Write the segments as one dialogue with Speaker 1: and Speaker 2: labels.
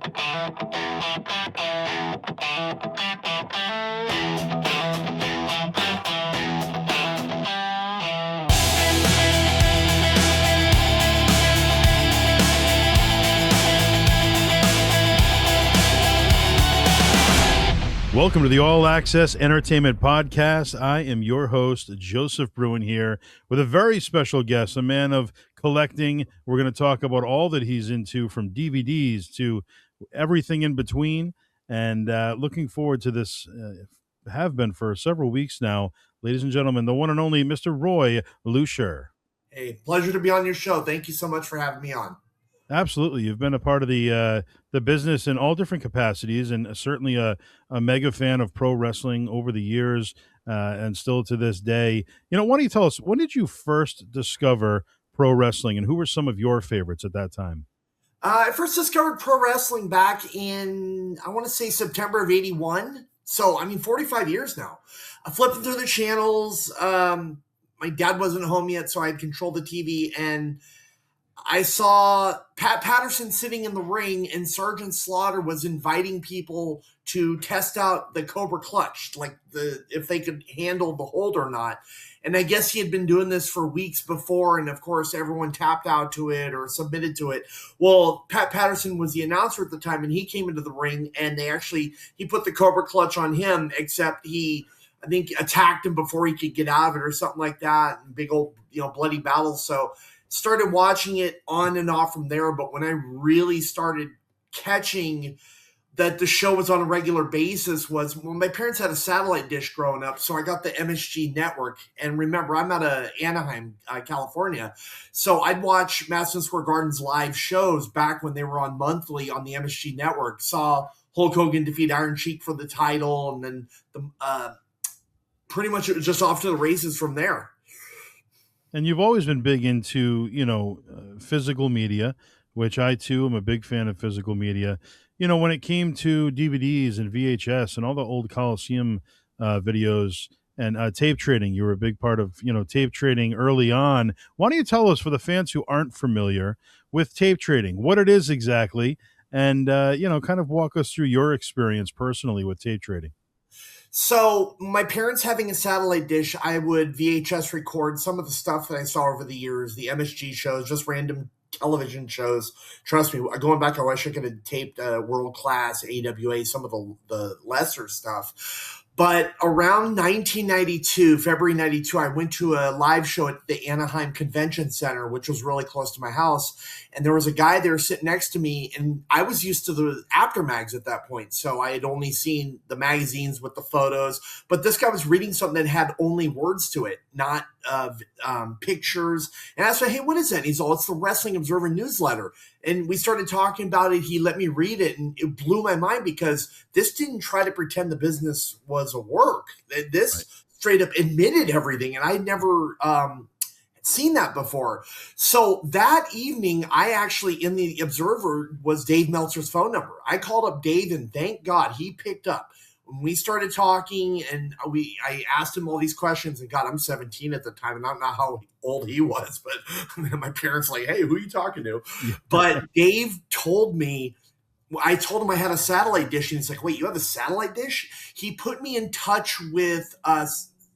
Speaker 1: Welcome to the All Access Entertainment Podcast. I am your host, Joseph Bruen, here with a very special guest, a man of collecting. We're going to talk about all that he's into, from DVDs to everything in between, and looking forward to this, have been for several weeks now. Ladies and gentlemen, the one and only Mr. Roy Lucier.
Speaker 2: Hey, pleasure to be on your show. Thank you so much for having me on.
Speaker 1: Absolutely. You've been a part of the business in all different capacities, and certainly a mega fan of pro wrestling over the years, and still to this day. You know, why don't you tell us, when did you first discover pro wrestling, and who were some of your favorites at that time?
Speaker 2: I first discovered pro wrestling back in, I want to say, September of 81. So, 45 years now. I flipping through the channels. My dad wasn't home yet, so I had controlled the TV, and I saw Pat Patterson sitting in the ring, and Sergeant Slaughter was inviting people to test out the Cobra Clutch, like if they could handle the hold or not. And I guess he had been doing this for weeks before, and of course everyone tapped out to it or submitted to it. Well, Pat Patterson was the announcer at the time, and he came into the ring, and he put the Cobra Clutch on him, except I think attacked him before he could get out of it or something like that. And big old, bloody battles. So started watching it on and off from there. But when I really started catching that the show was on a regular basis was when my parents had a satellite dish growing up. So I got the MSG network. And remember, I'm out of Anaheim, California. So I'd watch Madison Square Garden's live shows back when they were on monthly on the MSG network. Saw Hulk Hogan defeat Iron Sheik for the title. And then pretty much it was just off to the races from there.
Speaker 1: And you've always been big into, physical media, which I, too, am a big fan of physical media. When it came to DVDs and VHS and all the old Coliseum videos and tape trading, you were a big part of, tape trading early on. Why don't you tell us, for the fans who aren't familiar with tape trading, what it is exactly, and, kind of walk us through your experience personally with tape trading?
Speaker 2: So my parents having a satellite dish, I would VHS record some of the stuff that I saw over the years, the MSG shows, just random television shows. Trust me, going back, I wish I could have taped World Class, AWA, some of the lesser stuff. But around 1992, February 92, I went to a live show at the Anaheim Convention Center, which was really close to my house. And there was a guy there sitting next to me, and I was used to the aftermags at that point. So I had only seen the magazines with the photos. But this guy was reading something that had only words to it, not pictures. And I said, hey, what is that? And he's all, it's the Wrestling Observer newsletter. And we started talking about it. He let me read it, and it blew my mind because this didn't try to pretend the business was a work. This straight up admitted everything, and I'd never seen that before. So that evening, I actually, in the Observer, was Dave Meltzer's phone number. I called up Dave, and thank God he picked up. When we started talking, and I asked him all these questions, and God, I'm 17 at the time, and I don't know how old he was, but my parents like, hey, who are you talking to? But Dave told me, I told him I had a satellite dish, and he's like, wait, you have a satellite dish? He put me in touch with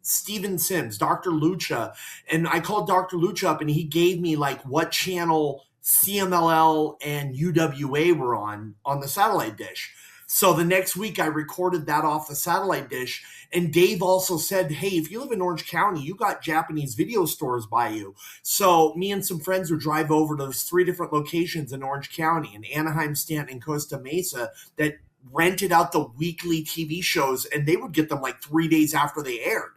Speaker 2: Steven Sims, Dr. Lucha, and I called Dr. Lucha up, and he gave me like what channel CMLL and UWA were on the satellite dish. So the next week I recorded that off the satellite dish. And Dave also said, hey, if you live in Orange County, you got Japanese video stores by you. So me and some friends would drive over to those 3 different locations in Orange County, in Anaheim, Stanton, and Costa Mesa, that rented out the weekly TV shows, and they would get them like 3 days after they aired.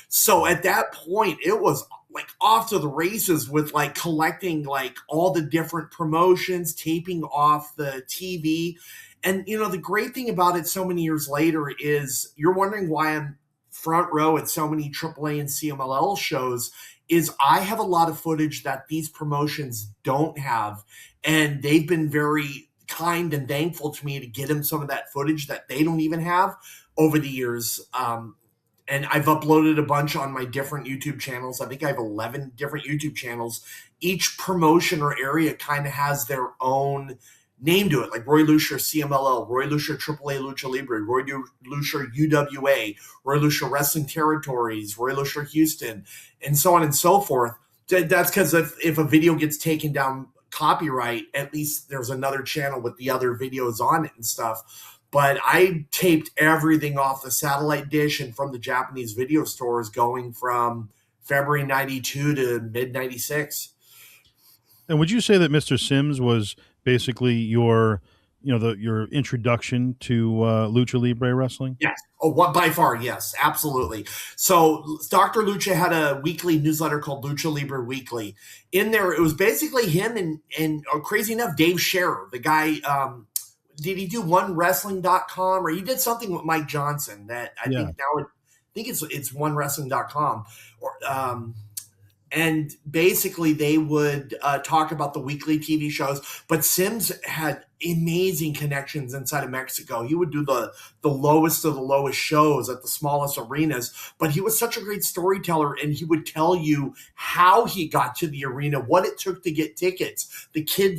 Speaker 2: So at that point, it was like off to the races with like collecting like all the different promotions, taping off the TV. And, the great thing about it so many years later is you're wondering why I'm front row at so many AAA and CMLL shows is I have a lot of footage that these promotions don't have. And they've been very kind and thankful to me to get them some of that footage that they don't even have over the years. And I've uploaded a bunch on my different YouTube channels. I think I have 11 different YouTube channels. Each promotion or area kind of has their own name to it, like Roy Lucier CMLL, Roy Lucier AAA Lucha Libre, Lucier UWA, Roy Lucier Wrestling Territories, Roy Lucier Houston, and so on and so forth. That's because if a video gets taken down copyright, at least there's another channel with the other videos on it and stuff. But I taped everything off the satellite dish and from the Japanese video stores going from February 92 to mid 96.
Speaker 1: And would you say that Mr. Sims was basically your, your introduction to lucha libre wrestling?
Speaker 2: Yes. Oh, what by far? Yes, absolutely. So Dr. Lucha had a weekly newsletter called Lucha Libre Weekly. In there, it was basically him and crazy enough, Dave Scherer, the guy. Did he do onewrestling.com, or he did something with Mike Johnson that I
Speaker 1: Yeah.
Speaker 2: think now I think it's onewrestling.com, or and basically they would talk about the weekly TV shows. But Sims had amazing connections inside of Mexico. He would do the lowest of the lowest shows at the smallest arenas, but he was such a great storyteller, and he would tell you how he got to the arena, what it took to get tickets,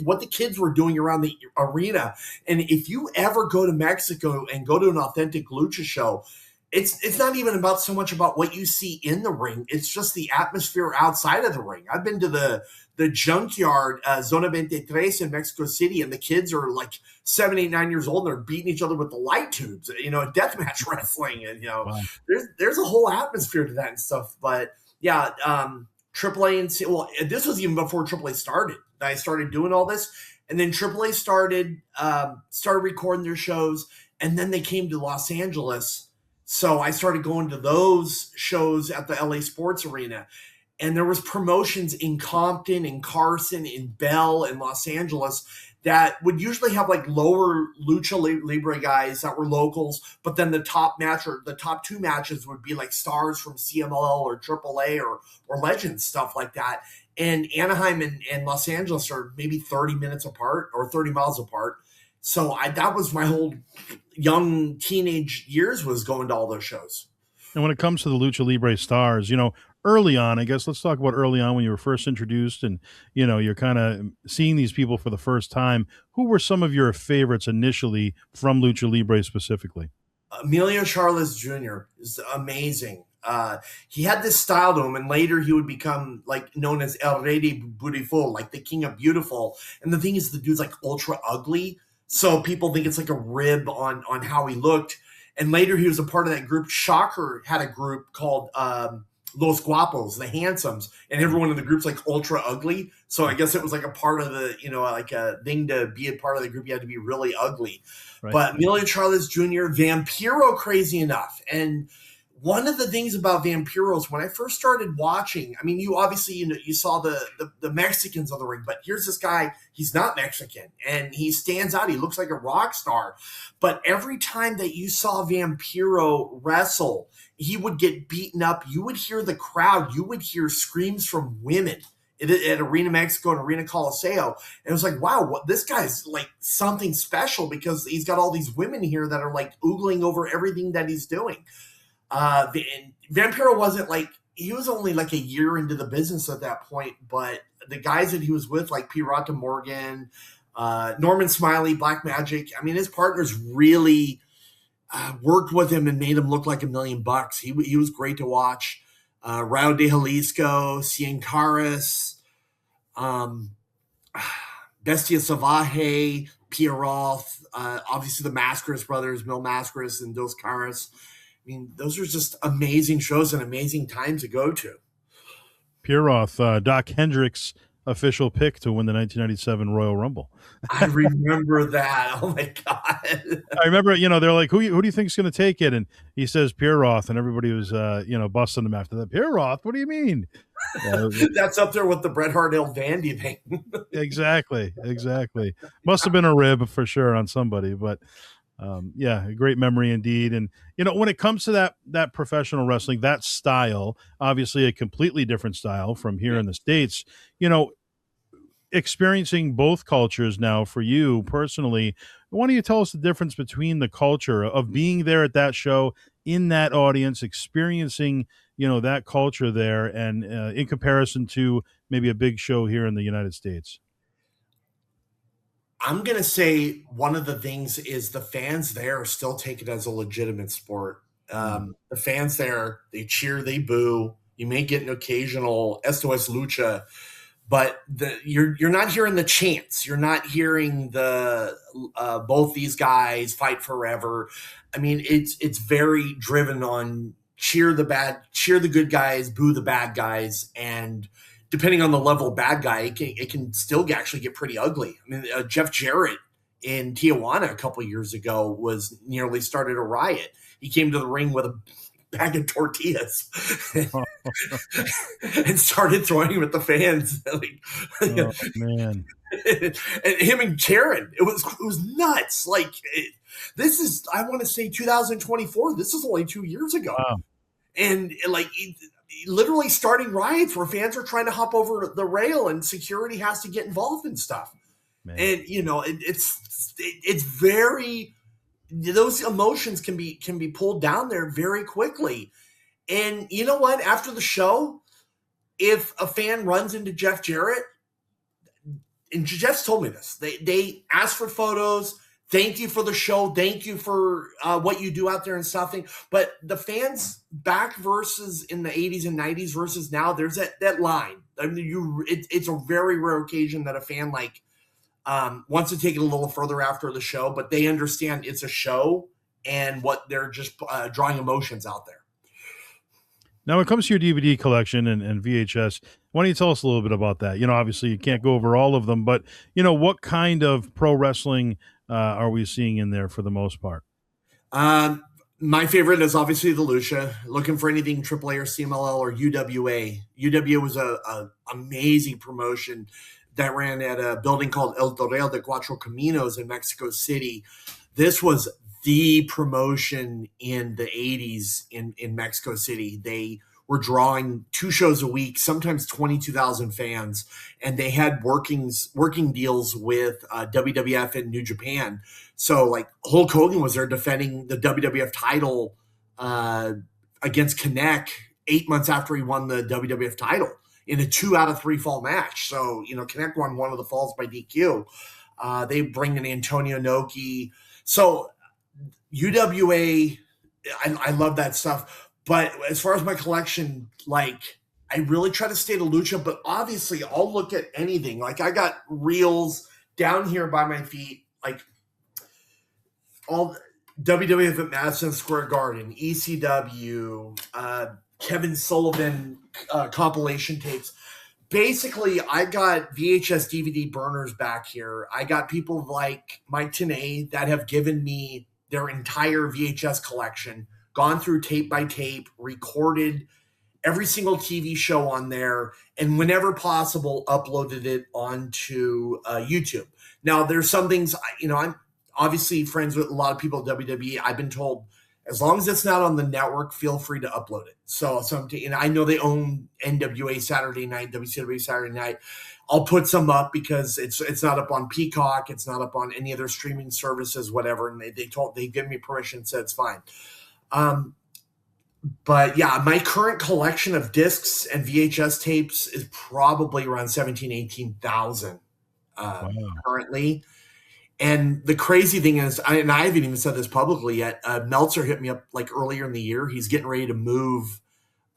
Speaker 2: what the kids were doing around the arena. And if you ever go to Mexico and go to an authentic lucha show, it's not even about so much about what you see in the ring. It's just the atmosphere outside of the ring. I've been to the junkyard, Zona 23 in Mexico City, and the kids are like 7, 8, 9 years old. And they're beating each other with the light tubes, deathmatch wrestling. And,
Speaker 1: Wow.
Speaker 2: there's a whole atmosphere to that and stuff. But yeah, AAA this was even before AAA started. I started doing all this. And then AAA started recording their shows. And then they came to Los Angeles. So I started going to those shows at the LA Sports Arena, and there was promotions in Compton, in Carson, in Bell, in Los Angeles that would usually have like lower lucha libre guys that were locals, but then the top match or the top two matches would be like stars from CMLL or AAA or Legends, stuff like that. And Anaheim and Los Angeles are maybe 30 minutes apart or 30 miles apart. So that was my whole young teenage years, was going to all those shows.
Speaker 1: And when it comes to the lucha libre stars, early on, I guess let's talk about early on when you were first introduced, and you're kind of seeing these people for the first time. Who were some of your favorites initially from lucha libre specifically?
Speaker 2: Emilio Charles Jr. is amazing. He had this style to him, and later he would become like known as El Rey de Beautiful, like the King of Beautiful. And the thing is, the dude's like ultra ugly, so people think it's like a rib on how he looked. And later he was a part of that group. Shocker had a group called Los Guapos, the Handsomes, and everyone in the group's like ultra ugly. So I guess it was like a part of the, like a thing to be a part of the group. You had to be really ugly. Right. But Emilio Charles Jr., Vampiro, crazy enough. And one of the things about Vampiros, when I first started watching, I mean, you obviously, you saw the Mexicans on the ring, but here's this guy, he's not Mexican, and he stands out. He looks like a rock star. But every time that you saw Vampiro wrestle, he would get beaten up. You would hear the crowd. You would hear screams from women at Arena Mexico and Arena Coliseo. And it was like, wow, this guy's like something special, because he's got all these women here that are like oogling over everything that he's doing. Vampiro wasn't like, he was only like a year into the business at that point, but the guys that he was with, like Pirata Morgan, Norman Smiley, Black Magic, I mean, his partners really worked with him and made him look like $1 million. He was great to watch. Raul de Jalisco, Cien Caras, Bestia Salvaje, Pierroth, obviously the Mascaras brothers, Mil Mascaras and Dos Caras. I mean, those are just amazing shows and amazing times to go to.
Speaker 1: Pierroth, Doc Hendricks' official pick to win the 1997 Royal Rumble.
Speaker 2: I remember that. Oh my God.
Speaker 1: I remember, they're like, who do you think is going to take it? And he says Pierroth, and everybody was, busting him after that. Pierroth, what do you mean?
Speaker 2: That's up there with the Bret Hart El Vandy thing.
Speaker 1: Exactly. Must have been a rib for sure on somebody, but yeah, a great memory indeed. And when it comes to that professional wrestling, that style, obviously a completely different style from here in the States, experiencing both cultures now for you personally, why don't you tell us the difference between the culture of being there at that show, in that audience, experiencing that culture there, and in comparison to maybe a big show here in the United States?
Speaker 2: I'm gonna say one of the things is the fans there still take it as a legitimate sport.
Speaker 1: Mm.
Speaker 2: The fans there, they cheer, they boo. You may get an occasional SOS Lucha, but you're not hearing the chants. You're not hearing the both these guys fight forever. I mean, it's very driven on cheer the good guys, boo the bad guys, and depending on the level of bad guy, it can still actually get pretty ugly. I mean, Jeff Jarrett in Tijuana a couple years ago was nearly started a riot. He came to the ring with a bag of tortillas and started throwing them at the fans.
Speaker 1: Oh man.
Speaker 2: And him and Karen, it was nuts. This is, I want to say 2024. This is only 2 years ago,
Speaker 1: Wow,
Speaker 2: and literally starting riots where fans are trying to hop over the rail and security has to get involved in stuff.
Speaker 1: man.
Speaker 2: And it's very, those emotions can be pulled down there very quickly. And you know what? After the show, if a fan runs into Jeff Jarrett, and Jeff's told me this, they ask for photos. Thank you for the show. Thank you for what you do out there and stuff. But the fans back versus in the 80s and 90s versus now, there's that line. I mean, it's a very rare occasion that a fan wants to take it a little further after the show, but they understand it's a show and what they're just drawing emotions out there.
Speaker 1: Now, when it comes to your DVD collection and VHS, why don't you tell us a little bit about that? Obviously you can't go over all of them, but what kind of pro wrestling are we seeing in there for the most part?
Speaker 2: Um, my favorite is obviously the Lucia. Looking for anything AAA or CMLL or UWA. UWA was a amazing promotion that ran at a building called El Torreal de Cuatro Caminos in Mexico City. This was the promotion in the 80s in Mexico City. They were drawing 2 shows a week, sometimes 22,000 fans, and they had working deals with WWF and New Japan. So like Hulk Hogan was there defending the WWF title against Kinect 8 months after he won the WWF title in a 2 out of 3 fall match. So Kinect won one of the falls by DQ. They bring in Antonio Inoki. So UWA, I love that stuff. But as far as my collection, I really try to stay to Lucha, but obviously I'll look at anything. Like I got reels down here by my feet, like all WWF at Madison Square Garden, ECW, Kevin Sullivan compilation tapes. Basically, I got VHS DVD burners back here. I got people like Mike Tenay that have given me their entire VHS collection, gone through tape by tape, recorded every single TV show on there, and whenever possible, uploaded it onto YouTube. Now, there's some things, I'm obviously friends with a lot of people at WWE. I've been told, as long as it's not on the network, feel free to upload it. So I know they own NWA Saturday Night, WCW Saturday Night. I'll put some up because it's not up on Peacock, it's not up on any other streaming services, whatever. And they give me permission, so it's fine. But yeah, my current collection of discs and VHS tapes is probably around 18,000
Speaker 1: Wow.
Speaker 2: currently. And the crazy thing is, and I haven't even said this publicly yet, Meltzer hit me up like earlier in the year. He's getting ready to move,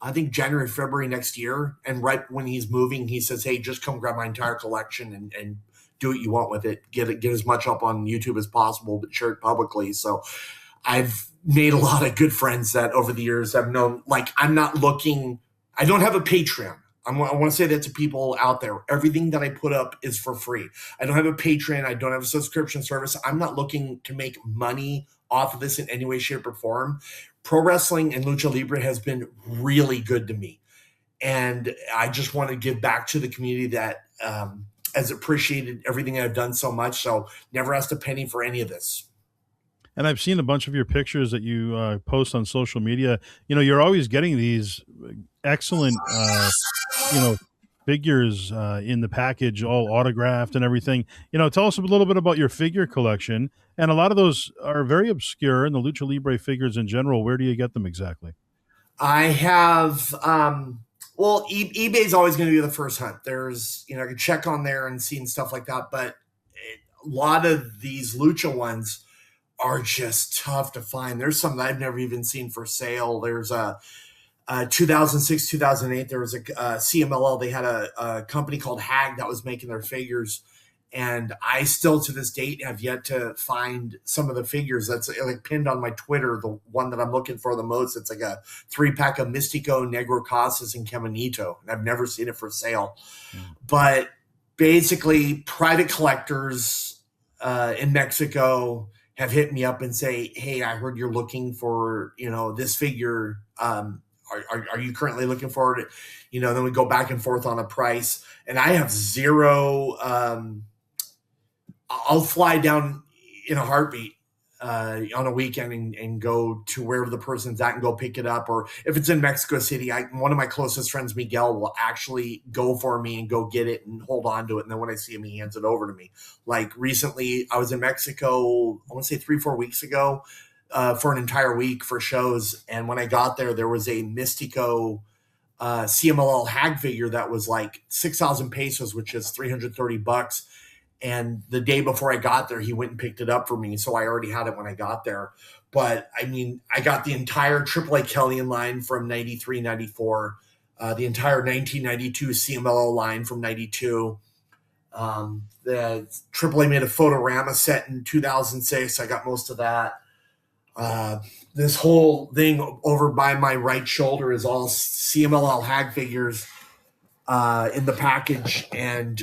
Speaker 2: I think January, February next year. And right when he's moving, he says, hey, just come grab my entire collection and do what you want with it. Get as much up on YouTube as possible, but share it publicly. So I've made a lot of good friends that over the years I've known, I'm not looking, I don't have a Patreon. I want to say that to people out there. Everything that I put up is for free. I don't have a Patreon. I don't have a subscription service. I'm not looking to make money off of this in any way, shape, or form. Pro wrestling and Lucha Libre has been really good to me. And I just want to give back to the community that has appreciated everything I've done so much. So never asked a penny for any of this.
Speaker 1: And I've seen a bunch of your pictures that you post on social media. You're always getting these excellent, figures in the package, all autographed and everything. Tell us a little bit about your figure collection. And a lot of those are very obscure, and the Lucha Libre figures in general. Where do you get them exactly?
Speaker 2: I have, eBay is always going to be the first hunt. There's, I can check on there and see and stuff like that. But lot of these lucha ones are just tough to find. There's some that I've never even seen for sale. There's a 2006, 2008, there was a CMLL. They had a company called Hag that was making their figures. And I still to this date have yet to find some of the figures that's like pinned on my Twitter. The one that I'm looking for the most, it's like a 3-pack of Mystico, Negro Casas, and Caminito. And I've never seen it for sale. But basically, private collectors in Mexico have hit me up and say, hey, I heard you're looking for, this figure. Are you currently looking for it? Then we go back and forth on a price. And I have zero I'll fly down in a heartbeat on a weekend and go to wherever the person's at and go pick it up. Or if it's in Mexico City, one of my closest friends, Miguel, will actually go for me and go get it and hold on to it. And then when I see him, he hands it over to me. Like recently, I was in Mexico, I want to say 3-4 weeks ago for an entire week for shows. And when I got there, there was a Mystico CMLL Hag figure that was like 6,000 pesos, which is $330. And the day before I got there, he went and picked it up for me. So I already had it when I got there. But I mean, I got the entire AAA Kellyan line from 93, 94, the entire 1992 CMLL line from 92. The AAA made a Photorama set in 2006. I got most of that. This whole thing over by my right shoulder is all CMLL Hag figures in the package. And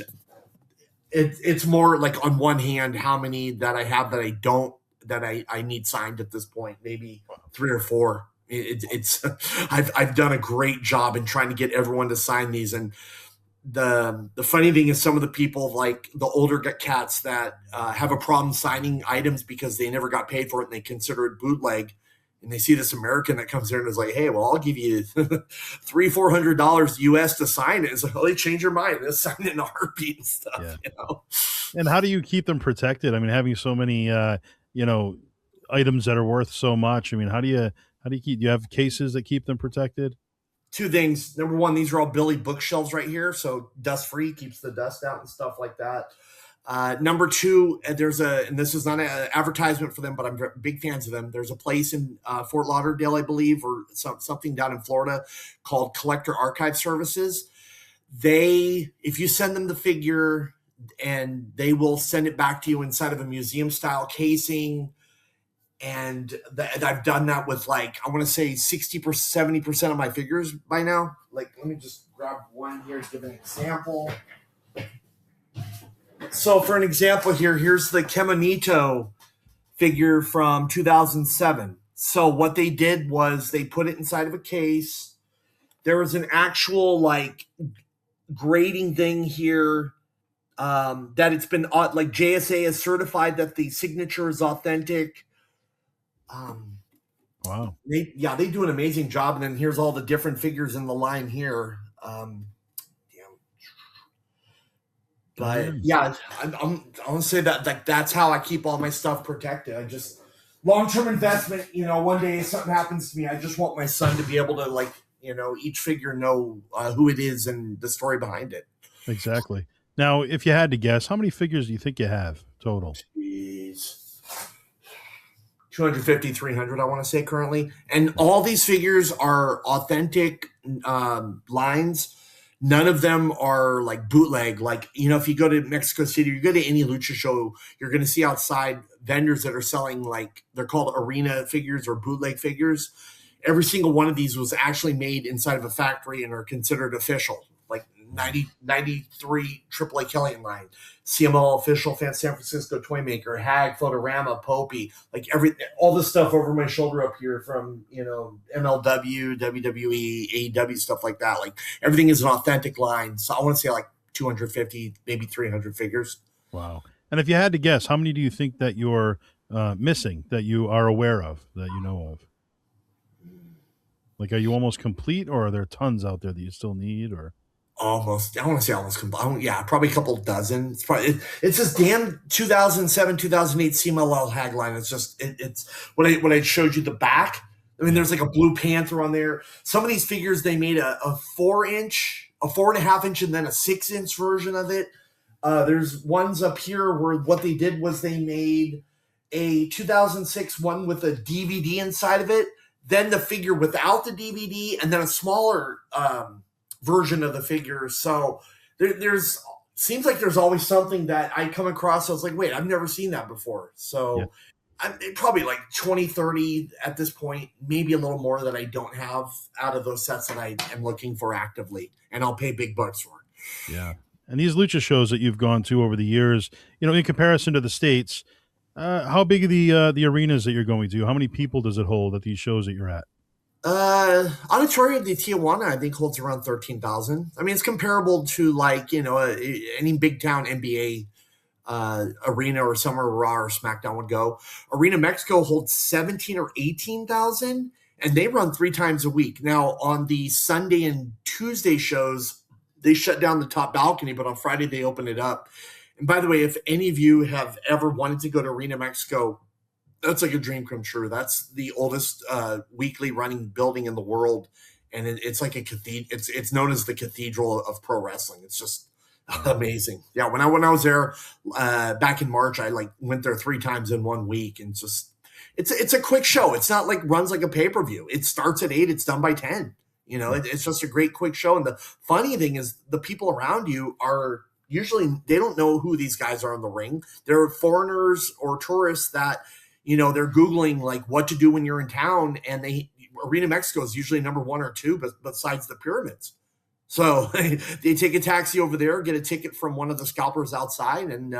Speaker 2: it's more like on one hand how many that I have that I don't that I need signed at this point, maybe 3 or 4. It's I've done a great job in trying to get everyone to sign these. And the funny thing is some of the people, like the older cats that have a problem signing items because they never got paid for it and they consider it bootleg, and they see this American that comes there and is like, hey, well, I'll give you $300-400 US to sign it. It's like, oh, they change your mind. They'll sign it in a heartbeat and stuff,
Speaker 1: And how do you keep them protected? I mean, having so many, items that are worth so much. I mean, how do you keep? Do you have cases that keep them protected?
Speaker 2: 2 things. Number one, these are all Billy bookshelves right here, so dust free, keeps the dust out and stuff like that. Number 2, and this is not an advertisement for them, but I'm big fans of them. There's a place in Fort Lauderdale, I believe, or something down in Florida called Collector Archive Services. If you send them the figure, and they will send it back to you inside of a museum style casing. And I've done that with like, I want to say 60%, 70% of my figures by now. Like, let me just grab one here to give an example. So for an example here, here's the Caminito figure from 2007. So what they did was they put it inside of a case. There was an actual like grading thing here that it's been like JSA has certified that the signature is authentic.
Speaker 1: Wow.
Speaker 2: They do an amazing job. And then here's all the different figures in the line here. But yeah, I want to say that like that's how I keep all my stuff protected. I just long-term investment. One day if something happens to me, I just want my son to be able to like each figure know who it is and the story behind it.
Speaker 1: Exactly. Now, if you had to guess, how many figures do you think you have total?
Speaker 2: Jeez. 250, 300, I want to say currently. And all these figures are authentic lines. None of them are like bootleg. Like, if you go to Mexico City, you go to any lucha show, you're going to see outside vendors that are selling like, they're called arena figures or bootleg figures. Every single one of these was actually made inside of a factory and are considered official. Like 93 AAA Kellyan line, CML official, San Francisco Toy Maker, Hag, Photorama, Popey, like all the stuff over my shoulder up here from, MLW, WWE, AEW, stuff like that. Like everything is an authentic line. So I want to say like 250, maybe 300 figures.
Speaker 1: Wow. And if you had to guess, how many do you think that you're missing, that you are aware of, that you know of? Like, are you almost complete, or are there tons out there that you still need, or?
Speaker 2: Almost, I want to say almost complete. Yeah, probably a couple dozen. It's this damn 2007, 2008 CMLL Hag line. It's just, it's when I showed you the back. I mean, there's like a Blue Panther on there. Some of these figures, they made a 4-inch, a 4.5-inch, and then a 6-inch version of it. There's ones up here where what they did was they made a 2006 one with a DVD inside of it, then the figure without the DVD, and then a smaller version of the figure. So there's seems like there's always something that I come across. I was like, wait, I've never seen that before.
Speaker 1: Yeah.
Speaker 2: So I'm probably like 20, 30 at this point, maybe a little more that I don't have out of those sets that I am looking for actively, and I'll pay big bucks for it.
Speaker 1: Yeah. And these lucha shows that you've gone to over the years, in comparison to the States, how big are the arenas that you're going to? How many people does it hold at these shows that you're at?
Speaker 2: Auditorium de Tijuana, I think, holds around 13,000. I mean, it's comparable to like, any big town NBA arena or somewhere Raw or SmackDown would go. Arena Mexico holds 17 or 18,000, and they run 3 times a week. Now, on the Sunday and Tuesday shows, they shut down the top balcony, but on Friday they open it up. And by the way, if any of you have ever wanted to go to Arena Mexico, that's like a dream come true. That's the oldest weekly running building in the world, and it's like a cathedral. It's known as the Cathedral of Pro Wrestling. It's just
Speaker 1: Wow.
Speaker 2: amazing. Yeah, when I was there back in March, I like went there 3 times in 1 week, and just it's a quick show. It's not like runs like a pay-per-view. It starts at 8, it's done by 10. It's just a great quick show. And the funny thing is, the people around you are usually, they don't know who these guys are in the ring. They're foreigners or tourists that they're Googling like what to do when you're in town, and Arena Mexico is usually number 1 or 2, but besides the pyramids. So they take a taxi over there, get a ticket from one of the scalpers outside, and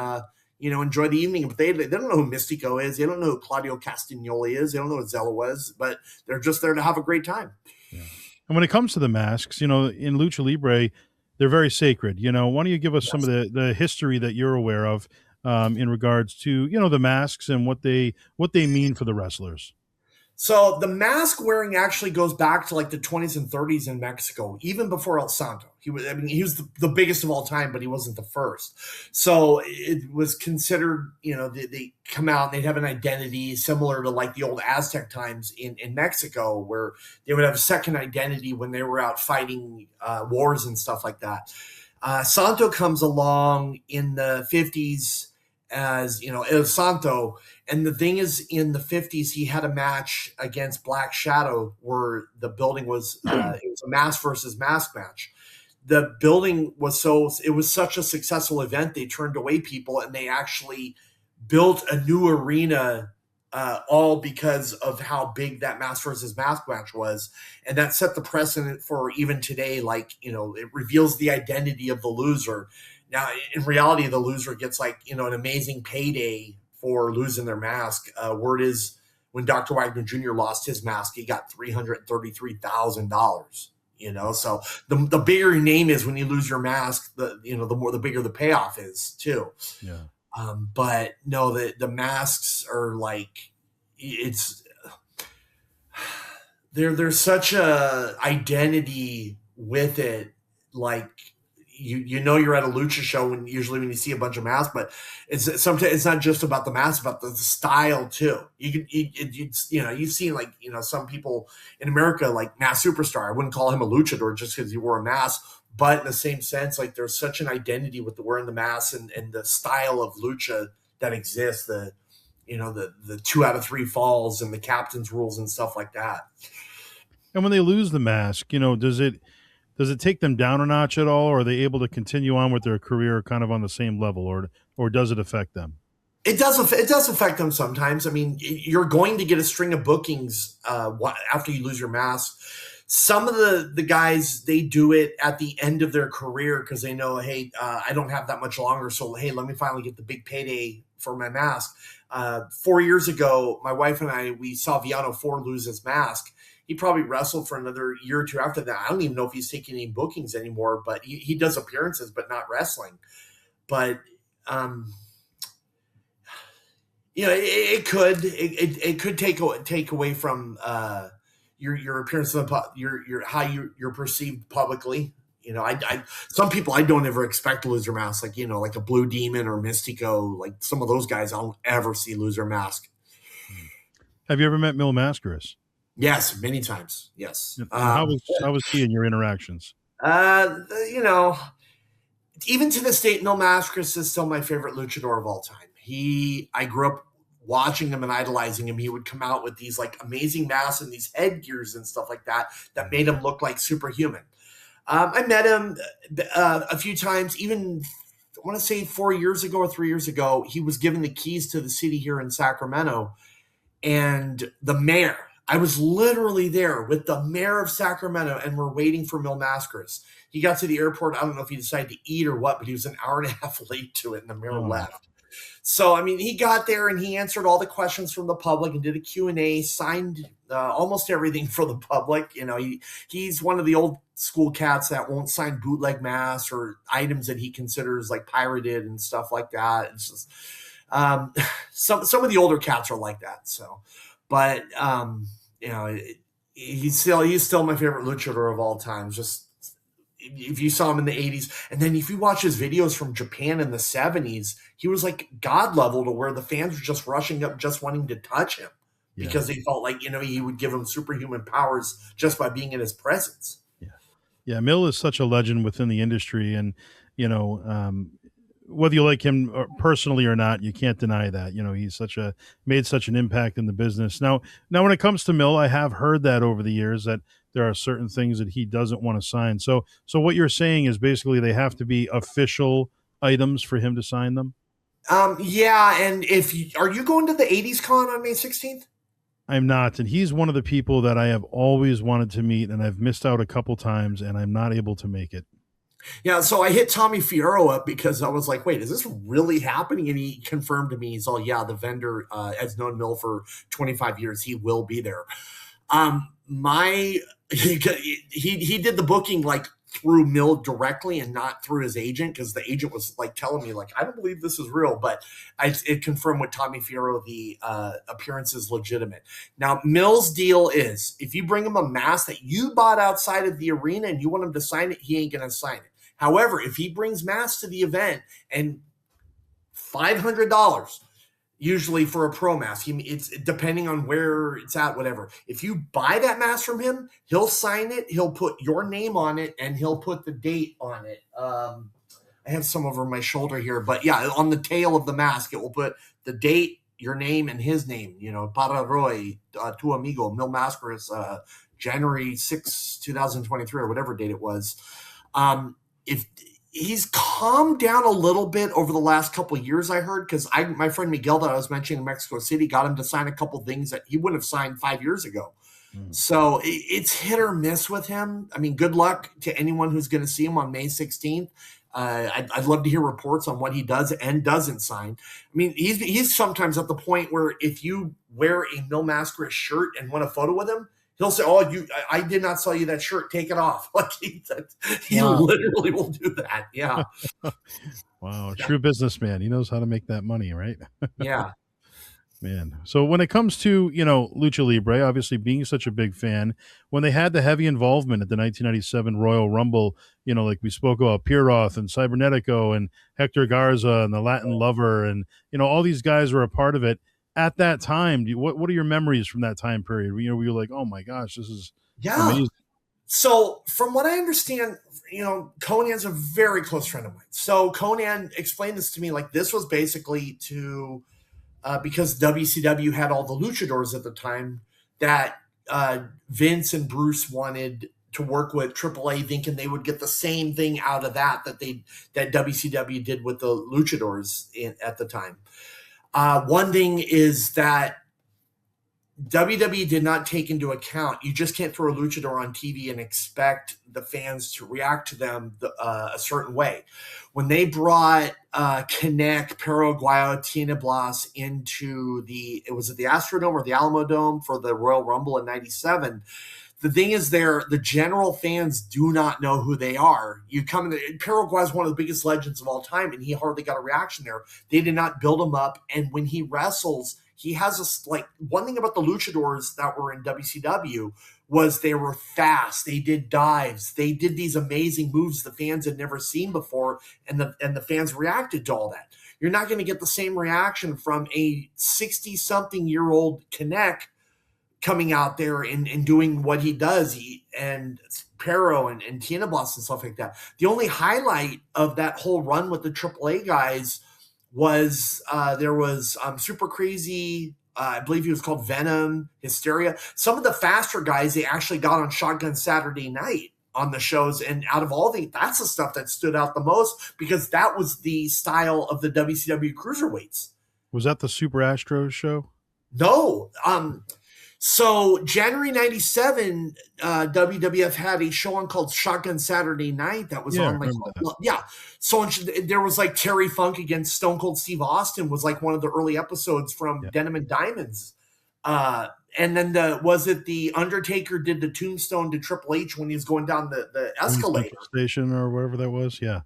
Speaker 2: enjoy the evening. But they don't know who Mystico is. They don't know who Claudio Castagnoli is. They don't know who Zella was, but they're just there to have a great time.
Speaker 1: Yeah. And when it comes to the masks, in Lucha Libre, they're very sacred. Why don't you give us some of the history that you're aware of in regards to the masks and what they mean for the wrestlers?
Speaker 2: So the mask wearing actually goes back to like the 20s and 30s in Mexico, even before El Santo. He was the biggest of all time, but he wasn't the first. So it was considered, they come out and they'd have an identity similar to like the old Aztec times in Mexico, where they would have a second identity when they were out fighting wars and stuff like that. Santo comes along in the 50s as, El Santo. And the thing is, in the 50s, he had a match against Black Shadow where the building was, it was a mask versus mask match. The building was it was such a successful event, they turned away people, and they actually built a new arena all because of how big that mask versus mask match was. And that set the precedent for even today, like, it reveals the identity of the loser. Now, in reality, the loser gets like, an amazing payday for losing their mask. Word is, when Dr. Wagner Jr. lost his mask, he got $333,000. So the bigger your name is when you lose your mask, the bigger the payoff is too.
Speaker 1: Yeah.
Speaker 2: But no, the masks are like, there's such a identity with it. Like, you're at a lucha show when you see a bunch of masks, but sometimes it's not just about the mask, about the style too. You've seen like, some people in America, like Mask Superstar. I wouldn't call him a luchador just because he wore a mask, but in the same sense, like, there's such an identity with wearing the mask and the style of lucha that exists. The 2 out of 3 falls and the captain's rules and stuff like that.
Speaker 1: And when they lose the mask, does it take them down a notch at all, or are they able to continue on with their career kind of on the same level, or does it affect them?
Speaker 2: It does affect them sometimes. I mean, you're going to get a string of bookings after you lose your mask. Some of the guys, they do it at the end of their career because they know, hey, I don't have that much longer, so hey, let me finally get the big payday for my mask. 4 years ago, my wife and we saw Viano 4 lose his mask. He probably wrestled for another year or two after that. I don't even know if he's taking any bookings anymore, but he does appearances, but not wrestling. But it could take away from your appearance, your how you're perceived publicly. Some people I don't ever expect to lose their mask, like like a Blue Demon or Mystico, like some of those guys I don't ever see lose their mask.
Speaker 1: Have you ever met Mil Mascaras?
Speaker 2: Yes, many times. Yes.
Speaker 1: How was he in your interactions?
Speaker 2: To even to this date, Mil Mascaras is still my favorite luchador of all time. I grew up watching him and idolizing him. He would come out with these like amazing masks and these headgears and stuff like that made him look like superhuman. I met him a few times, even I want to say 4 years ago or 3 years ago. He was given the keys to the city here in Sacramento, and the mayor. I was literally there with the mayor of Sacramento, and we're waiting for Mil Mascaras. He got to the airport. I don't know if he decided to eat or what, but he was an hour and a half late to it, and the mayor left. So, I mean, he got there and he answered all the questions from the public and did a Q&A, signed almost everything for the public. You know, he's one of the old school cats that won't sign bootleg masks or items that he considers like pirated and stuff like that. It's just some of the older cats are like that. So, but you know, he's still my favorite luchador of all time. Just if you saw him in the 80s, and then if you watch his videos from Japan in the 70s, he was like god level to where the fans were just rushing up, just wanting to touch him because they felt like, you know, he would give them superhuman powers just by being in his presence.
Speaker 1: Yeah, Mil is such a legend within the industry, and you know, whether you like him personally or not, you can't deny that. You know, he's made such an impact in the business. Now, when it comes to Mil, I have heard that over the years that there are certain things that he doesn't want to sign. So what you're saying is basically they have to be official items for him to sign them.
Speaker 2: Yeah, and are you going to the 80s con on May 16th?
Speaker 1: I'm not, and he's one of the people that I have always wanted to meet, and I've missed out a couple times, and I'm not able to make it.
Speaker 2: Yeah, so I hit Tommy Fierro up because I was like, wait, is this really happening? And he confirmed to me, he's all, yeah, the vendor has known Mil for 25 years. He will be there. He did the booking like through Mil directly and not through his agent, because the agent was like telling me like, I don't believe this is real, but it confirmed with Tommy Fierro the appearance is legitimate. Now Mil's deal is if you bring him a mask that you bought outside of the arena and you want him to sign it, he ain't gonna sign it. However, if he brings masks to the event and $500 usually for a pro mask, it's depending on where it's at, whatever. If you buy that mask from him, he'll sign it, he'll put your name on it, and he'll put the date on it. I have some over my shoulder here, but yeah, on the tail of the mask, it will put the date, your name, and his name. You know, Para Roy, tu amigo, Mil Mascaras, January 6, 2023, or whatever date it was. If he's calmed down a little bit over the last couple of years, I heard, because my friend Miguel that I was mentioning in Mexico City got him to sign a couple things that he wouldn't have signed 5 years ago. So it's hit or miss with him. I mean, good luck to anyone who's going to see him on May 16th. I'd love to hear reports on what he does and doesn't sign. I mean, he's sometimes at the point where if you wear a Mil Mascaras shirt and want a photo with him, he'll say, "Oh, I did not sell you that shirt. Take it off." Like he literally will do that. Yeah.
Speaker 1: Wow, true businessman. He knows how to make that money, right?
Speaker 2: Yeah.
Speaker 1: Man. So when it comes to, you know, Lucha Libre, obviously being such a big fan, when they had the heavy involvement at the 1997 Royal Rumble, you know, like we spoke about Piroth and Cybernetico and Hector Garza and the Latin Lover, and, you know, all these guys were a part of it. At that time, what are your memories from that time period? You know, we were like, oh my gosh, this is amazing.
Speaker 2: So from what I understand, you know, Conan's a very close friend of mine. So Conan explained this to me, like this was basically to because WCW had all the luchadors at the time that Vince and Bruce wanted to work with AAA, thinking they would get the same thing out of that WCW did with the luchadors at the time. One thing is that WWE did not take into account, you just can't throw a luchador on TV and expect the fans to react to them a certain way. When they brought Kinect, Paraguayo, Tina Blas into the Astrodome or the Alamo Dome for the Royal Rumble in 97, the thing is the general fans do not know who they are. You come in, Paraguay is one of the biggest legends of all time, and he hardly got a reaction there. They did not build him up, and when he wrestles, he has one thing about the luchadors that were in WCW was they were fast. They did dives. They did these amazing moves the fans had never seen before, and the fans reacted to all that. You're not going to get the same reaction from a 60-something-year-old Kinect coming out there and doing what he does, and Pero and Tina Boss and stuff like that. The only highlight of that whole run with the AAA guys was there was Super Crazy. I believe he was called Venom, Hysteria. Some of the faster guys they actually got on Shotgun Saturday Night on the shows, and out of all that's the stuff that stood out the most because that was the style of the WCW cruiserweights.
Speaker 1: Was that the Super Astros show?
Speaker 2: No. So January 97, WWF had a show on called Shotgun Saturday Night that was on that. So there was like Terry Funk against Stone Cold Steve Austin was like one of the early episodes from Denim and Diamonds. And then the Undertaker did the tombstone to Triple H when he was going down the escalator
Speaker 1: station or whatever that was. Yeah.